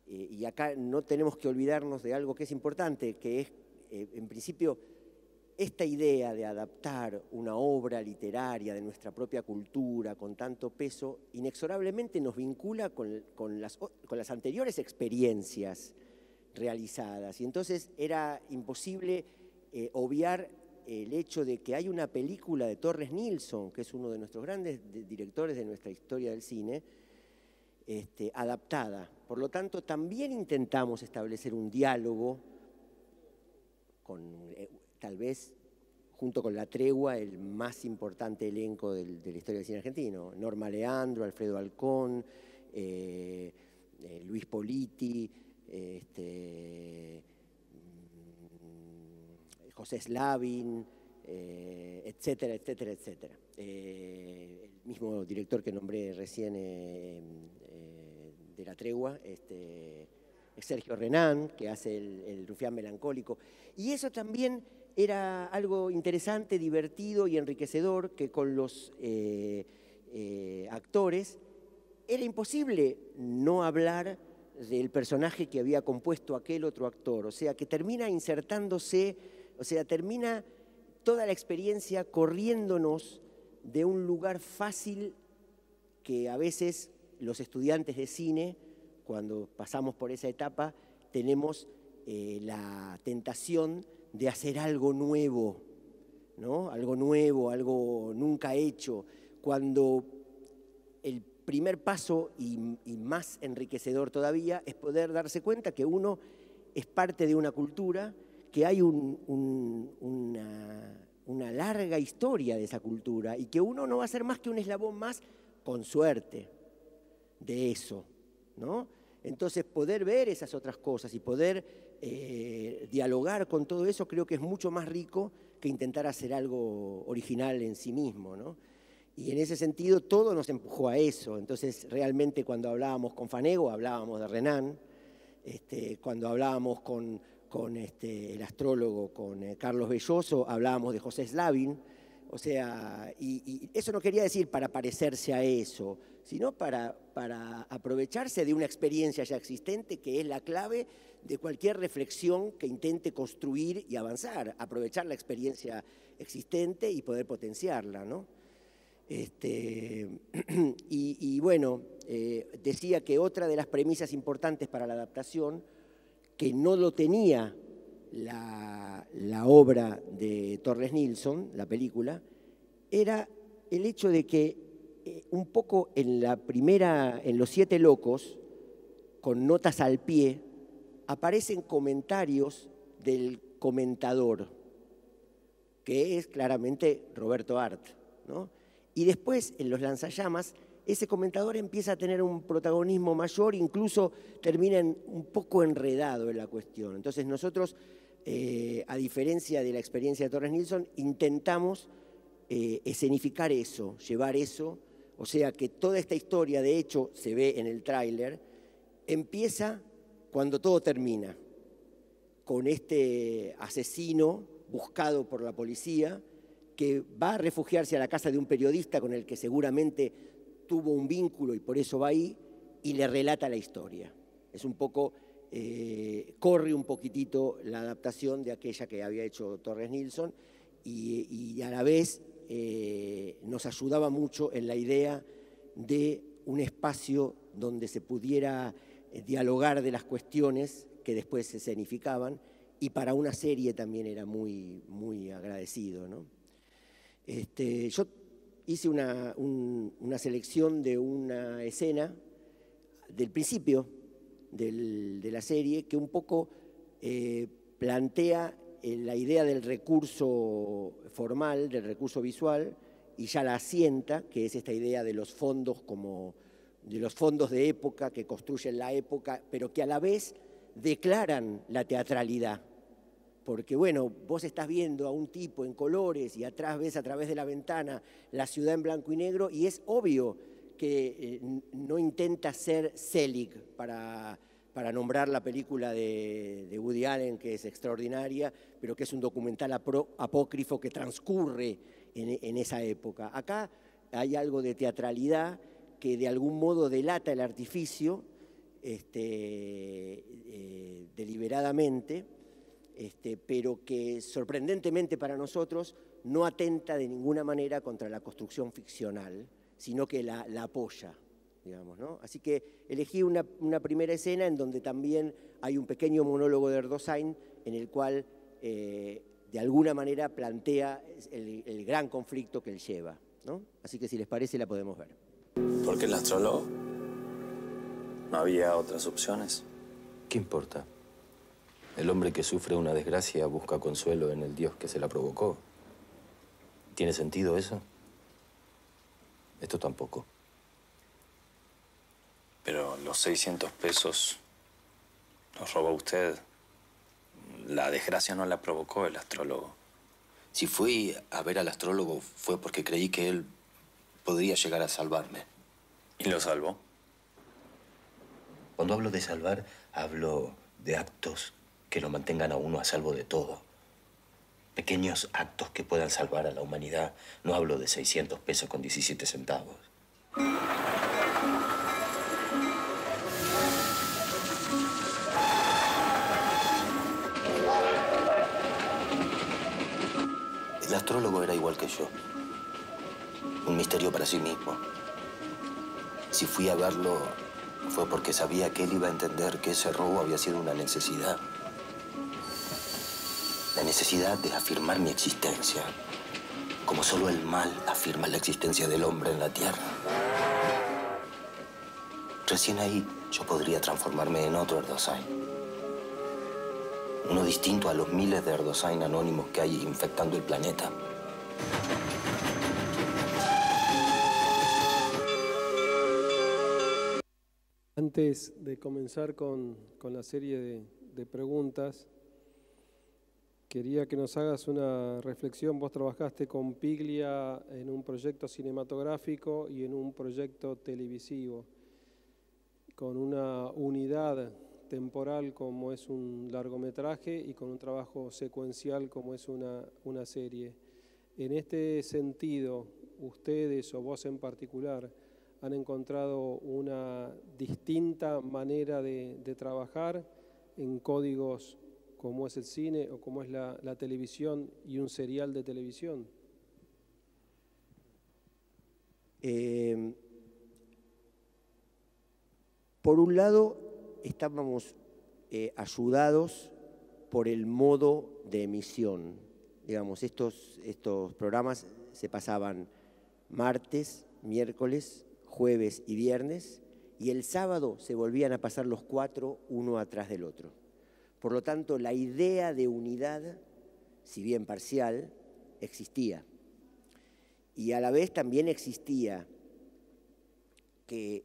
y acá no tenemos que olvidarnos de algo que es importante, que es, en principio, esta idea de adaptar una obra literaria de nuestra propia cultura con tanto peso, inexorablemente nos vincula con las anteriores experiencias realizadas. Y entonces era imposible obviar el hecho de que hay una película de Torres Nilsson, que es uno de nuestros grandes directores de nuestra historia del cine, adaptada. Por lo tanto, también intentamos establecer un diálogo con... tal vez, junto con La Tregua, el más importante elenco de la historia del cine argentino. Norma Leandro, Alfredo Alcón, Luis Politi, José Slavin, etcétera, etcétera, etcétera. el mismo director que nombré recién de La Tregua, Sergio Renán, que hace el rufián melancólico. Y eso también era algo interesante, divertido y enriquecedor, que con los actores era imposible no hablar del personaje que había compuesto aquel otro actor. O sea, que termina insertándose, o sea, termina toda la experiencia corriéndonos de un lugar fácil que a veces los estudiantes de cine, cuando pasamos por esa etapa, tenemos la tentación de hacer algo nuevo, ¿no? Algo nuevo, algo nunca hecho, cuando el primer paso y más enriquecedor todavía es poder darse cuenta que uno es parte de una cultura, que hay una larga historia de esa cultura y que uno no va a ser más que un eslabón más, con suerte, de eso, ¿no? Entonces, poder ver esas otras cosas y poder dialogar con todo eso creo que es mucho más rico que intentar hacer algo original en sí mismo, ¿no? Y en ese sentido todo nos empujó a eso. Entonces, realmente cuando hablábamos con Fanego, hablábamos de Renán, cuando hablábamos con el astrólogo, con Carlos Belloso, hablábamos de José Slavin. O sea, y eso no quería decir para parecerse a eso, sino para aprovecharse de una experiencia ya existente que es la clave de cualquier reflexión que intente construir y avanzar, aprovechar la experiencia existente y poder potenciarla, ¿no? Y bueno, decía que otra de las premisas importantes para la adaptación, que no lo tenía la obra de Torres Nilsson, la película, era el hecho de que un poco en Los Siete Locos, con notas al pie, aparecen comentarios del comentador, que es claramente Roberto Art, ¿no? Y después, en Los Lanzallamas, ese comentador empieza a tener un protagonismo mayor, incluso termina un poco enredado en la cuestión. Entonces nosotros, a diferencia de la experiencia de Torres Nilsson, intentamos escenificar eso, llevar eso, o sea que toda esta historia, de hecho, se ve en el tráiler, empieza cuando todo termina, con este asesino buscado por la policía, que va a refugiarse a la casa de un periodista con el que seguramente tuvo un vínculo y por eso va ahí, y le relata la historia. Es un poco, corre un poquitito la adaptación de aquella que había hecho Torres Nilsson y a la vez nos ayudaba mucho en la idea de un espacio donde se pudiera dialogar de las cuestiones que después se escenificaban, y para una serie también era muy, muy agradecido, ¿no? Yo hice una selección de una escena del principio de la serie que un poco plantea la idea del recurso formal, del recurso visual, y ya la asienta, que es esta idea de los fondos de época que construyen la época, pero que a la vez declaran la teatralidad. Porque, bueno, vos estás viendo a un tipo en colores y atrás ves a través de la ventana la ciudad en blanco y negro, y es obvio que no intenta ser Selig para nombrar la película de Woody Allen, que es extraordinaria, pero que es un documental apócrifo que transcurre en esa época. Acá hay algo de teatralidad que de algún modo delata el artificio deliberadamente, pero que sorprendentemente para nosotros no atenta de ninguna manera contra la construcción ficcional, sino que la apoya, digamos, ¿no? Así que elegí una primera escena en donde también hay un pequeño monólogo de Erdosain en el cual de alguna manera plantea el gran conflicto que él lleva, ¿no? Así que si les parece la podemos ver. ¿Por qué el astrólogo? ¿No había otras opciones? ¿Qué importa? El hombre que sufre una desgracia busca consuelo en el Dios que se la provocó. ¿Tiene sentido eso? Esto tampoco. Pero los 600 pesos los robó usted. La desgracia no la provocó el astrólogo. Si fui a ver al astrólogo fue porque creí que él podría llegar a salvarme. ¿Y lo salvó? Cuando hablo de salvar, hablo de actos que lo mantengan a uno a salvo de todo. Pequeños actos que puedan salvar a la humanidad. No hablo de 600 pesos con 17 centavos. El astrólogo era igual que yo. Un misterio para sí mismo. Si fui a verlo, fue porque sabía que él iba a entender que ese robo había sido una necesidad. La necesidad de afirmar mi existencia, como solo el mal afirma la existencia del hombre en la tierra. Recién ahí yo podría transformarme en otro Erdosain. Uno distinto a los miles de Erdosain anónimos que hay infectando el planeta. Antes de comenzar con la serie de preguntas, quería que nos hagas una reflexión. Vos trabajaste con Piglia en un proyecto cinematográfico y en un proyecto televisivo, con una unidad temporal como es un largometraje y con un trabajo secuencial como es una serie. En este sentido, ustedes o vos en particular, ¿han encontrado una distinta manera de trabajar en códigos como es el cine o como es la televisión y un serial de televisión? Por un lado, estábamos ayudados por el modo de emisión. Digamos, estos programas se pasaban martes, miércoles, jueves y viernes, y el sábado se volvían a pasar los 4 uno atrás del otro. Por lo tanto, la idea de unidad, si bien parcial, existía. Y a la vez también existía que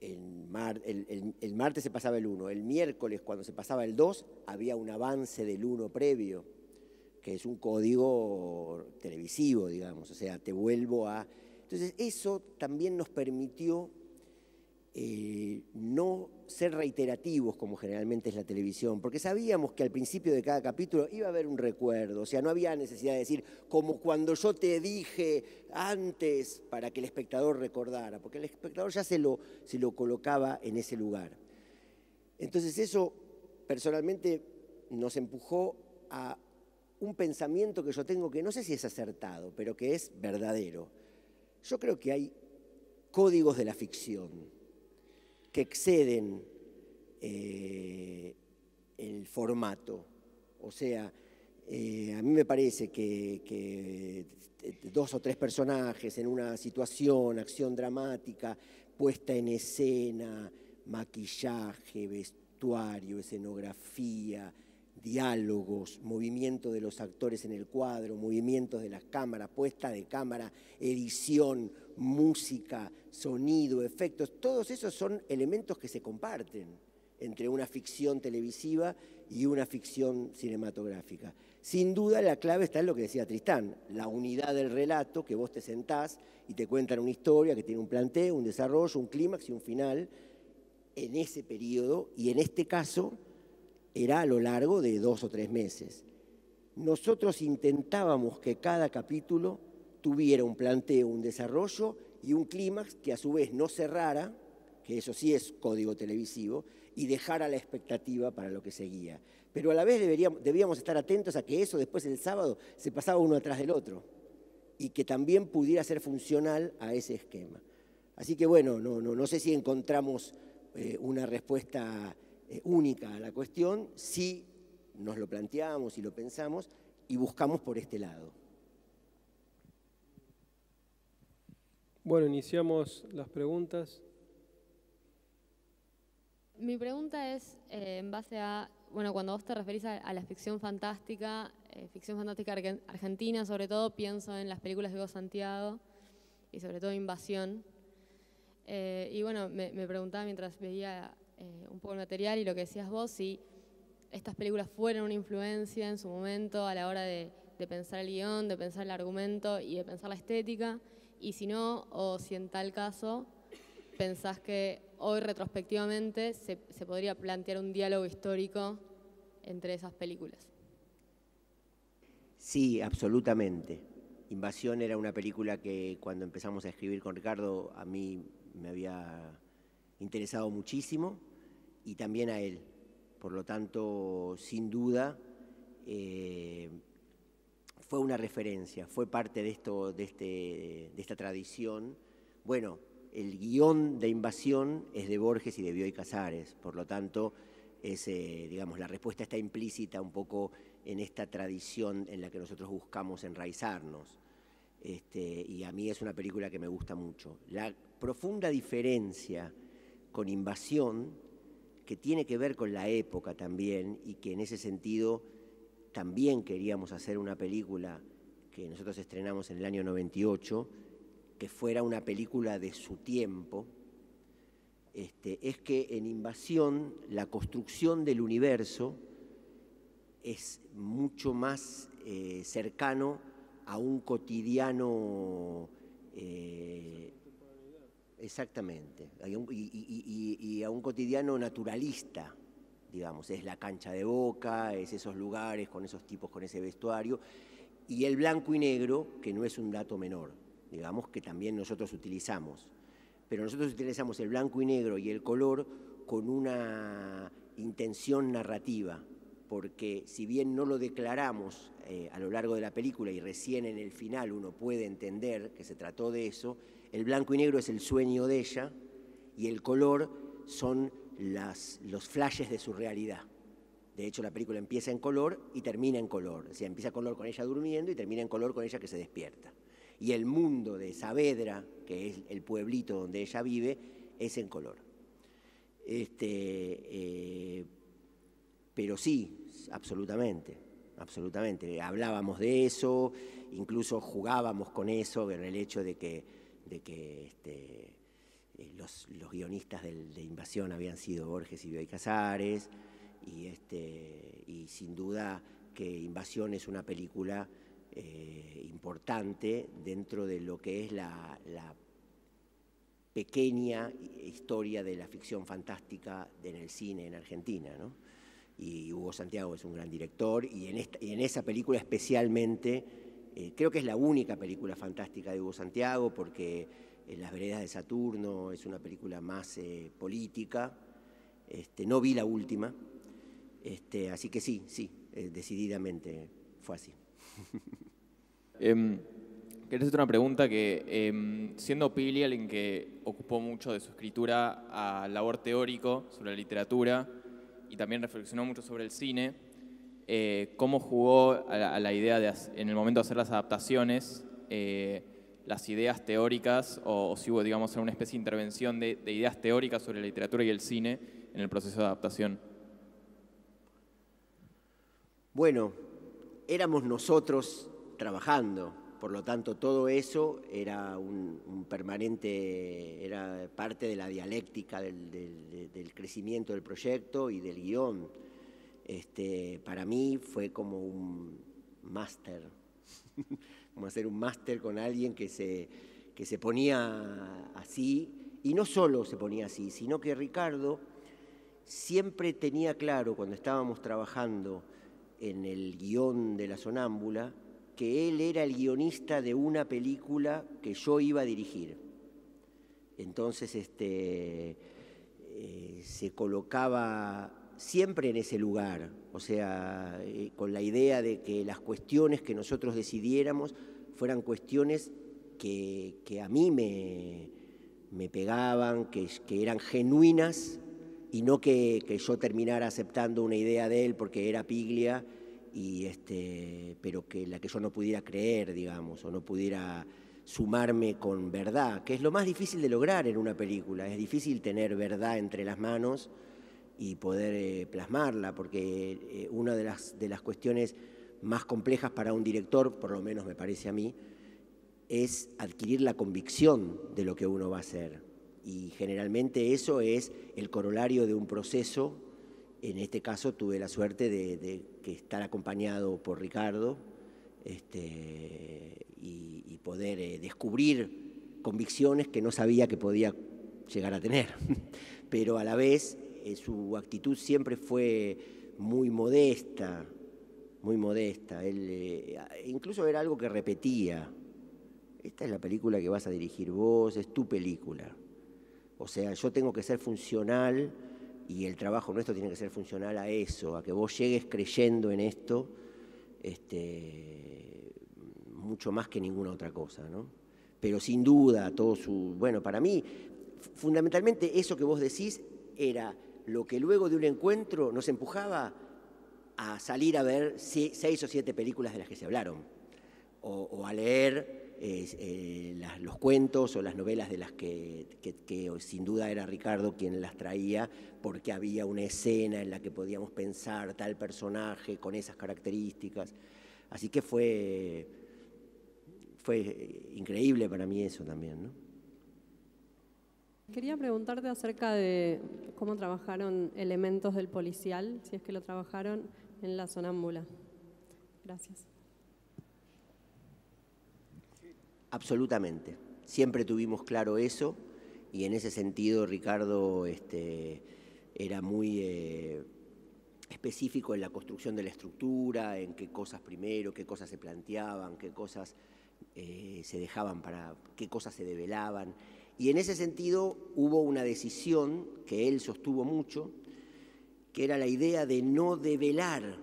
el martes se pasaba el 1, el miércoles cuando se pasaba el 2 había un avance del 1 previo, que es un código televisivo, digamos, o sea, te vuelvo a... Entonces eso también nos permitió no ser reiterativos como generalmente es la televisión, porque sabíamos que al principio de cada capítulo iba a haber un recuerdo, o sea, no había necesidad de decir como cuando yo te dije antes para que el espectador recordara, porque el espectador ya se lo colocaba en ese lugar. Entonces eso personalmente nos empujó a un pensamiento que yo tengo que no sé si es acertado, pero que es verdadero. Yo creo que hay códigos de la ficción que exceden el formato. O sea, a mí me parece que 2 o 3 personajes en una situación, acción dramática, puesta en escena, maquillaje, vestuario, escenografía, diálogos, movimiento de los actores en el cuadro, movimientos de las cámaras, puesta de cámara, edición, música, sonido, efectos, todos esos son elementos que se comparten entre una ficción televisiva y una ficción cinematográfica. Sin duda la clave está en lo que decía Tristán, la unidad del relato, que vos te sentás y te cuentan una historia que tiene un planteo, un desarrollo, un clímax y un final en ese periodo, y en este caso era a lo largo de 2 o 3 meses. Nosotros intentábamos que cada capítulo tuviera un planteo, un desarrollo y un clímax que a su vez no cerrara, que eso sí es código televisivo, y dejara la expectativa para lo que seguía. Pero a la vez debíamos estar atentos a que eso después el sábado se pasaba uno atrás del otro y que también pudiera ser funcional a ese esquema. Así que bueno, no sé si encontramos una respuesta única a la cuestión, sí nos lo planteamos y lo pensamos y buscamos por este lado. Bueno, iniciamos las preguntas. Mi pregunta es en base a, bueno, cuando vos te referís a la ficción fantástica argentina, sobre todo pienso en las películas de Hugo Santiago y sobre todo Invasión. Y bueno, me preguntaba mientras veía un poco el material y lo que decías vos, si estas películas fueron una influencia en su momento a la hora de de pensar el guión, de pensar el argumento y de pensar la estética, y si no, o si en tal caso pensás que hoy retrospectivamente se podría plantear un diálogo histórico entre esas películas. Sí, absolutamente. Invasión era una película que cuando empezamos a escribir con Ricardo a mí me había interesado muchísimo y también a él. Por lo tanto, sin duda, fue una referencia, fue parte de esta tradición. Bueno, el guión de Invasión es de Borges y de Bioy Casares, por lo tanto, digamos, la respuesta está implícita un poco en esta tradición en la que nosotros buscamos enraizarnos. Y a mí es una película que me gusta mucho. La profunda diferencia con Invasión, que tiene que ver con la época también, y que en ese sentido también queríamos hacer una película que nosotros estrenamos en el año 98, que fuera una película de su tiempo, es que en Invasión la construcción del universo es mucho más cercano a un cotidiano, exactamente, y a un cotidiano naturalista, digamos, es la cancha de Boca, es esos lugares con esos tipos, con ese vestuario, y el blanco y negro, que no es un dato menor, digamos, que también nosotros utilizamos. Pero nosotros utilizamos el blanco y negro y el color con una intención narrativa, porque si bien no lo declaramos a lo largo de la película y recién en el final uno puede entender que se trató de eso, el blanco y negro es el sueño de ella y el color son los flashes de su realidad. De hecho, la película empieza en color y termina en color. O sea, empieza en color con ella durmiendo y termina en color con ella que se despierta. Y el mundo de Saavedra, que es el pueblito donde ella vive, es en color. Pero sí, absolutamente, absolutamente. Hablábamos de eso, incluso jugábamos con eso, en el hecho de que los guionistas de Invasión habían sido Borges y Bioy Casares, y sin duda que Invasión es una película importante dentro de lo que es la pequeña historia de la ficción fantástica en el cine en Argentina, ¿no? Y Hugo Santiago es un gran director, y en esa película especialmente, creo que es la única película fantástica de Hugo Santiago, porque Las veredas de Saturno es una película más política. No vi la última, así que sí, decididamente fue así. Quería hacerte una pregunta que, siendo Piglia alguien que ocupó mucho de su escritura a labor teórico sobre la literatura y también reflexionó mucho sobre el cine, ¿cómo jugó a la idea de, en el momento de hacer las adaptaciones, las ideas teóricas, o si hubo, digamos, una especie de intervención de ideas teóricas sobre la literatura y el cine en el proceso de adaptación? Bueno, éramos nosotros trabajando, por lo tanto todo eso era un permanente, era parte de la dialéctica del crecimiento del proyecto y del guión. Para mí fue como un máster, como hacer un máster con alguien que se ponía así, y no solo se ponía así, sino que Ricardo siempre tenía claro cuando estábamos trabajando en el guión de La Sonámbula, que él era el guionista de una película que yo iba a dirigir. Entonces se colocaba siempre en ese lugar, o sea, con la idea de que las cuestiones que nosotros decidiéramos fueran cuestiones que a mí me pegaban, que eran genuinas, y no que yo terminara aceptando una idea de él porque era Piglia, pero que la que yo no pudiera creer, digamos, o no pudiera sumarme con verdad, que es lo más difícil de lograr en una película. Es difícil tener verdad entre las manos y poder plasmarla, porque una de las cuestiones más complejas para un director, por lo menos me parece a mí, es adquirir la convicción de lo que uno va a hacer. Y generalmente eso es el corolario de un proceso. En este caso tuve la suerte de estar acompañado por Ricardo, y poder descubrir convicciones que no sabía que podía llegar a tener. Pero a la vez su actitud siempre fue muy modesta, muy modesta. Él incluso era algo que repetía: esta es la película que vas a dirigir vos, es tu película. O sea, yo tengo que ser funcional y el trabajo nuestro tiene que ser funcional a eso, a que vos llegues creyendo en esto, mucho más que ninguna otra cosa, ¿no? Pero sin duda, bueno, para mí, fundamentalmente eso que vos decís era lo que luego de un encuentro nos empujaba a salir a ver 6 o 7 películas de las que se hablaron, o a leer los cuentos o las novelas de las que sin duda era Ricardo quien las traía, porque había una escena en la que podíamos pensar tal personaje con esas características. Así que fue increíble para mí eso también, ¿no? Quería preguntarte acerca de cómo trabajaron elementos del policial, si es que lo trabajaron en La Sonámbula. Gracias. Absolutamente. Siempre tuvimos claro eso, y en ese sentido Ricardo era muy específico en la construcción de la estructura, en qué cosas primero, qué cosas se planteaban, qué cosas se dejaban qué cosas se develaban. Y en ese sentido hubo una decisión que él sostuvo mucho, que era la idea de no develar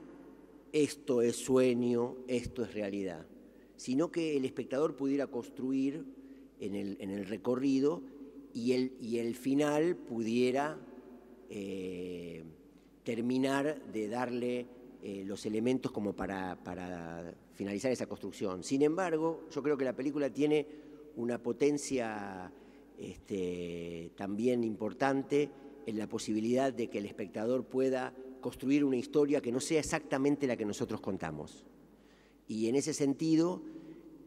esto es sueño, esto es realidad, sino que el espectador pudiera construir en el recorrido y el final pudiera terminar de darle los elementos como para finalizar esa construcción. Sin embargo, yo creo que la película tiene una potencia también importante en la posibilidad de que el espectador pueda construir una historia que no sea exactamente la que nosotros contamos. Y en ese sentido,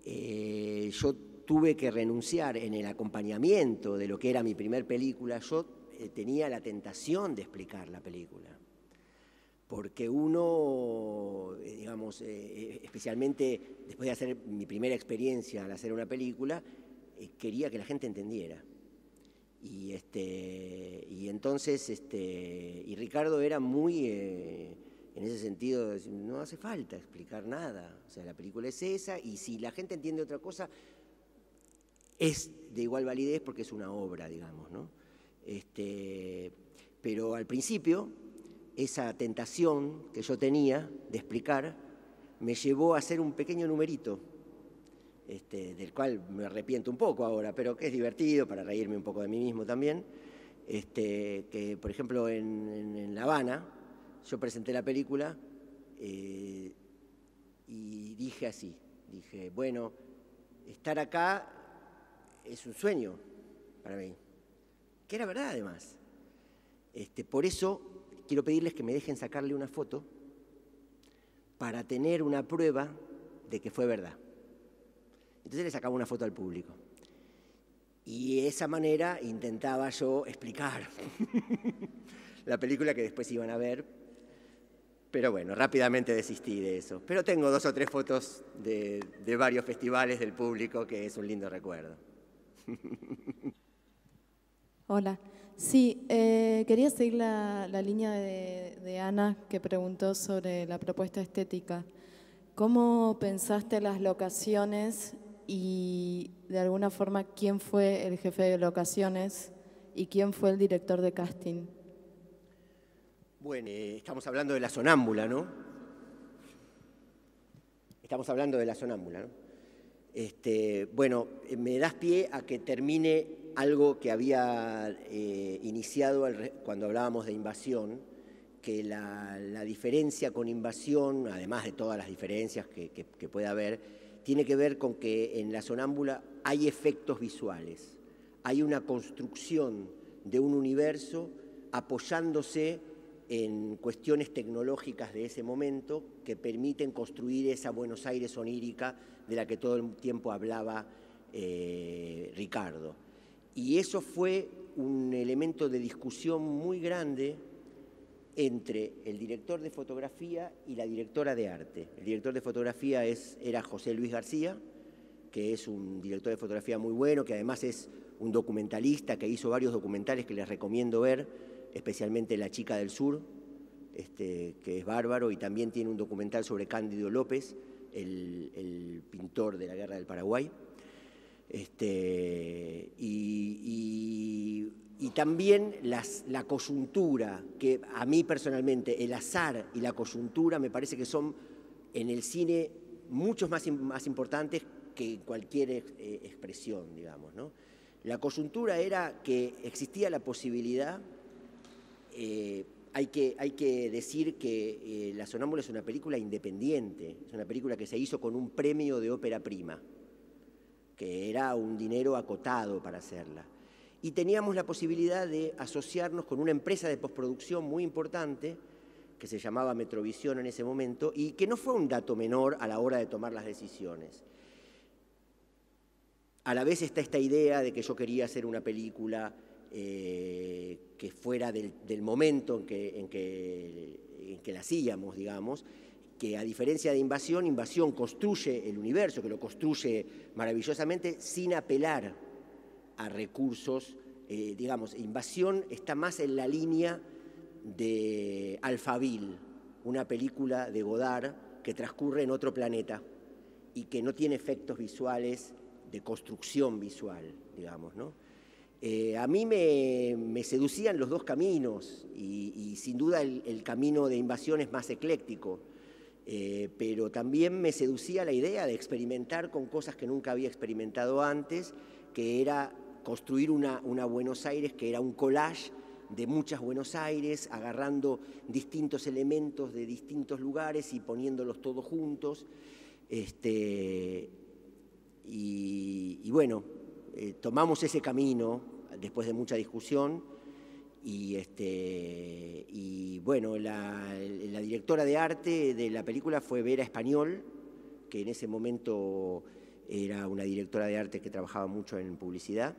yo tuve que renunciar en el acompañamiento de lo que era mi primer película. Yo tenía la tentación de explicar la película, porque uno, digamos, especialmente después de hacer mi primera experiencia al hacer una película, quería que la gente entendiera. Y entonces, y Ricardo era muy, en ese sentido, no hace falta explicar nada. O sea, la película es esa, y si la gente entiende otra cosa, es de igual validez porque es una obra, digamos, ¿no? Pero al principio, esa tentación que yo tenía de explicar me llevó a hacer un pequeño numerito, del cual me arrepiento un poco ahora, pero que es divertido para reírme un poco de mí mismo también, que por ejemplo en La Habana yo presenté la película y dije así, bueno, estar acá es un sueño para mí, que era verdad además. Por eso quiero pedirles que me dejen sacarle una foto para tener una prueba de que fue verdad. Entonces le sacaba una foto al público. Y de esa manera intentaba yo explicar la película que después iban a ver. Pero bueno, rápidamente desistí de eso. Pero tengo 2 o 3 fotos de varios festivales del público, que es un lindo recuerdo. Hola. Sí, quería seguir la línea de Ana, que preguntó sobre la propuesta estética. ¿Cómo pensaste las locaciones y, de alguna forma, quién fue el jefe de locaciones y quién fue el director de casting? Bueno, estamos hablando de La Sonámbula, ¿no? Estamos hablando de La Sonámbula, ¿no? Bueno, me das pie a que termine algo que había iniciado cuando hablábamos de Invasión, que la diferencia con Invasión, además de todas las diferencias que puede haber, tiene que ver con que en La Sonámbula hay efectos visuales, hay una construcción de un universo apoyándose en cuestiones tecnológicas de ese momento que permiten construir esa Buenos Aires onírica de la que todo el tiempo hablaba Ricardo. Y eso fue un elemento de discusión muy grande entre el director de fotografía y la directora de arte. El director de fotografía era José Luis García, que es un director de fotografía muy bueno, que además es un documentalista que hizo varios documentales que les recomiendo ver, especialmente La chica del sur, que es bárbaro, y también tiene un documental sobre Cándido López, el pintor de la Guerra del Paraguay. Y también la coyuntura, que a mí personalmente el azar y la coyuntura me parece que son en el cine muchos más importantes que cualquier expresión, digamos, ¿no? La coyuntura era que existía la posibilidad, hay que decir que La Sonámbula es una película independiente, es una película que se hizo con un premio de ópera prima, que era un dinero acotado para hacerla. Y teníamos la posibilidad de asociarnos con una empresa de postproducción muy importante, que se llamaba Metrovisión en ese momento, y que no fue un dato menor a la hora de tomar las decisiones. A la vez está esta idea de que yo quería hacer una película que fuera del momento en que la hacíamos, digamos, que a diferencia de Invasión construye el universo, que lo construye maravillosamente, sin apelar a recursos, digamos. Invasión está más en la línea de Alphaville, una película de Godard que transcurre en otro planeta y que no tiene efectos visuales de construcción visual, digamos, ¿no? A mí me seducían los dos caminos y sin duda el camino de Invasión es más ecléctico, pero también me seducía la idea de experimentar con cosas que nunca había experimentado antes, que era construir una Buenos Aires que era un collage de muchas Buenos Aires, agarrando distintos elementos de distintos lugares y poniéndolos todos juntos. Y bueno, tomamos ese camino después de mucha discusión y bueno, la directora de arte de la película fue Vera Español, que en ese momento era una directora de arte que trabajaba mucho en publicidad.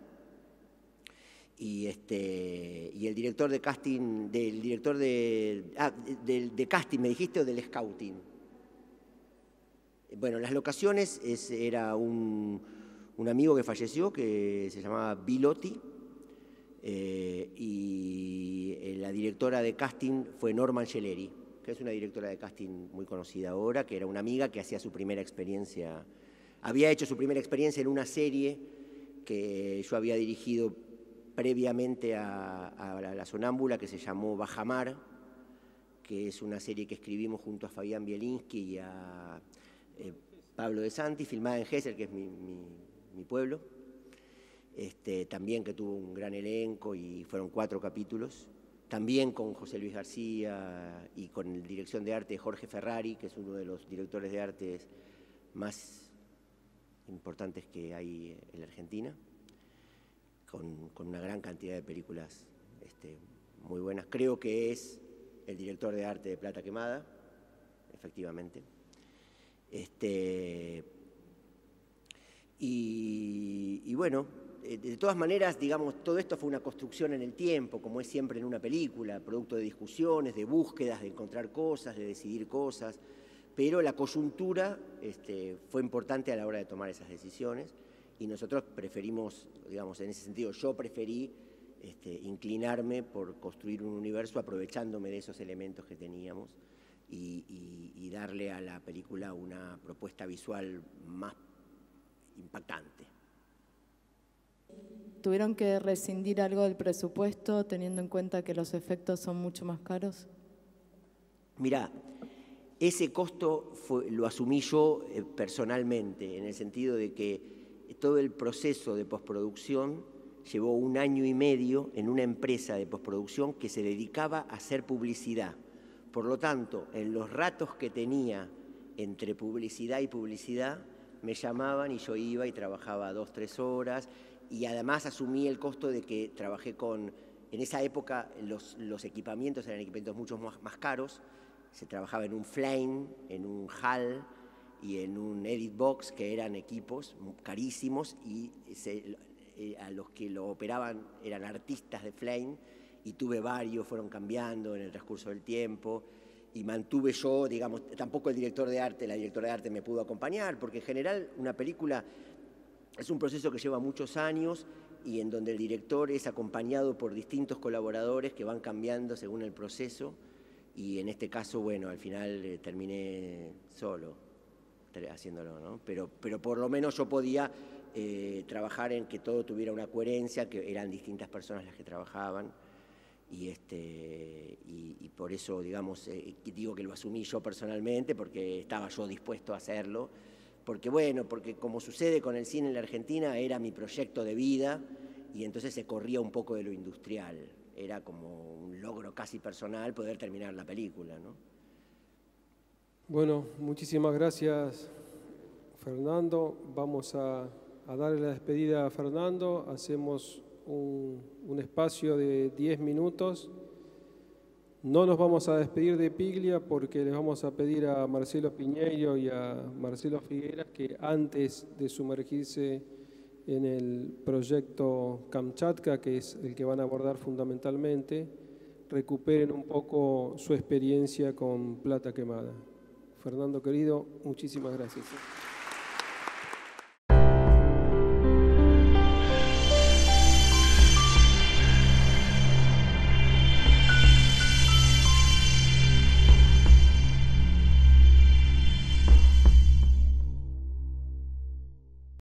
Y el director de casting, de casting, ¿me dijiste, o del scouting? Bueno, las locaciones era un amigo que falleció, que se llamaba Bilotti, y la directora de casting fue Norma Angeleri, que es una directora de casting muy conocida ahora, que era una amiga que hacía su primera experiencia, había hecho su primera experiencia en una serie que yo había dirigido previamente a La Sonámbula, que se llamó Bajamar, que es una serie que escribimos junto a Fabián Bielinski y a Pablo de Santi, filmada en Gesell, que es mi pueblo, también que tuvo un gran elenco y fueron 4 capítulos, también con José Luis García y con la dirección de arte de Jorge Ferrari, que es uno de los directores de arte más importantes que hay en la Argentina, con una gran cantidad de películas muy buenas. Creo que es el director de arte de Plata Quemada, efectivamente. Y bueno, de todas maneras, digamos, todo esto fue una construcción en el tiempo, como es siempre en una película, producto de discusiones, de búsquedas, de encontrar cosas, de decidir cosas, pero la coyuntura fue importante a la hora de tomar esas decisiones y nosotros preferimos, digamos, en ese sentido, yo preferí inclinarme por construir un universo aprovechándome de esos elementos que teníamos y darle a la película una propuesta visual más impactante. ¿Tuvieron que rescindir algo del presupuesto teniendo en cuenta que los efectos son mucho más caros? Mirá, ese costo lo asumí yo personalmente, en el sentido de que todo el proceso de postproducción llevó 1 año y medio en una empresa de postproducción que se dedicaba a hacer publicidad. Por lo tanto, en los ratos que tenía entre publicidad y publicidad, me llamaban y yo iba y trabajaba 2 o 3 horas y además asumí el costo de que trabajé en esa época los equipamientos eran equipamientos mucho más caros, se trabajaba en un Flame, en un HAL y en un Edit Box, que eran equipos carísimos y a los que lo operaban eran artistas de Flame y tuve varios, fueron cambiando en el transcurso del tiempo, y mantuve yo, digamos, tampoco el director de arte, la directora de arte me pudo acompañar, porque en general una película es un proceso que lleva muchos años y en donde el director es acompañado por distintos colaboradores que van cambiando según el proceso, y en este caso, bueno, al final terminé solo haciéndolo, ¿no? Pero por lo menos yo podía trabajar en que todo tuviera una coherencia, que eran distintas personas las que trabajaban, y por eso, digamos, digo que lo asumí yo personalmente, porque estaba yo dispuesto a hacerlo, porque bueno, porque como sucede con el cine en la Argentina, era mi proyecto de vida, y entonces se corría un poco de lo industrial, era como un logro casi personal poder terminar la película, ¿no? Bueno, muchísimas gracias, Fernando. Vamos a darle la despedida a Fernando. Hacemos un espacio de 10 minutos. No nos vamos a despedir de Piglia porque les vamos a pedir a Marcelo Piñeiro y a Marcelo Figueras que antes de sumergirse en el proyecto Kamchatka, que es el que van a abordar fundamentalmente, recuperen un poco su experiencia con Plata Quemada. Fernando, querido, muchísimas gracias.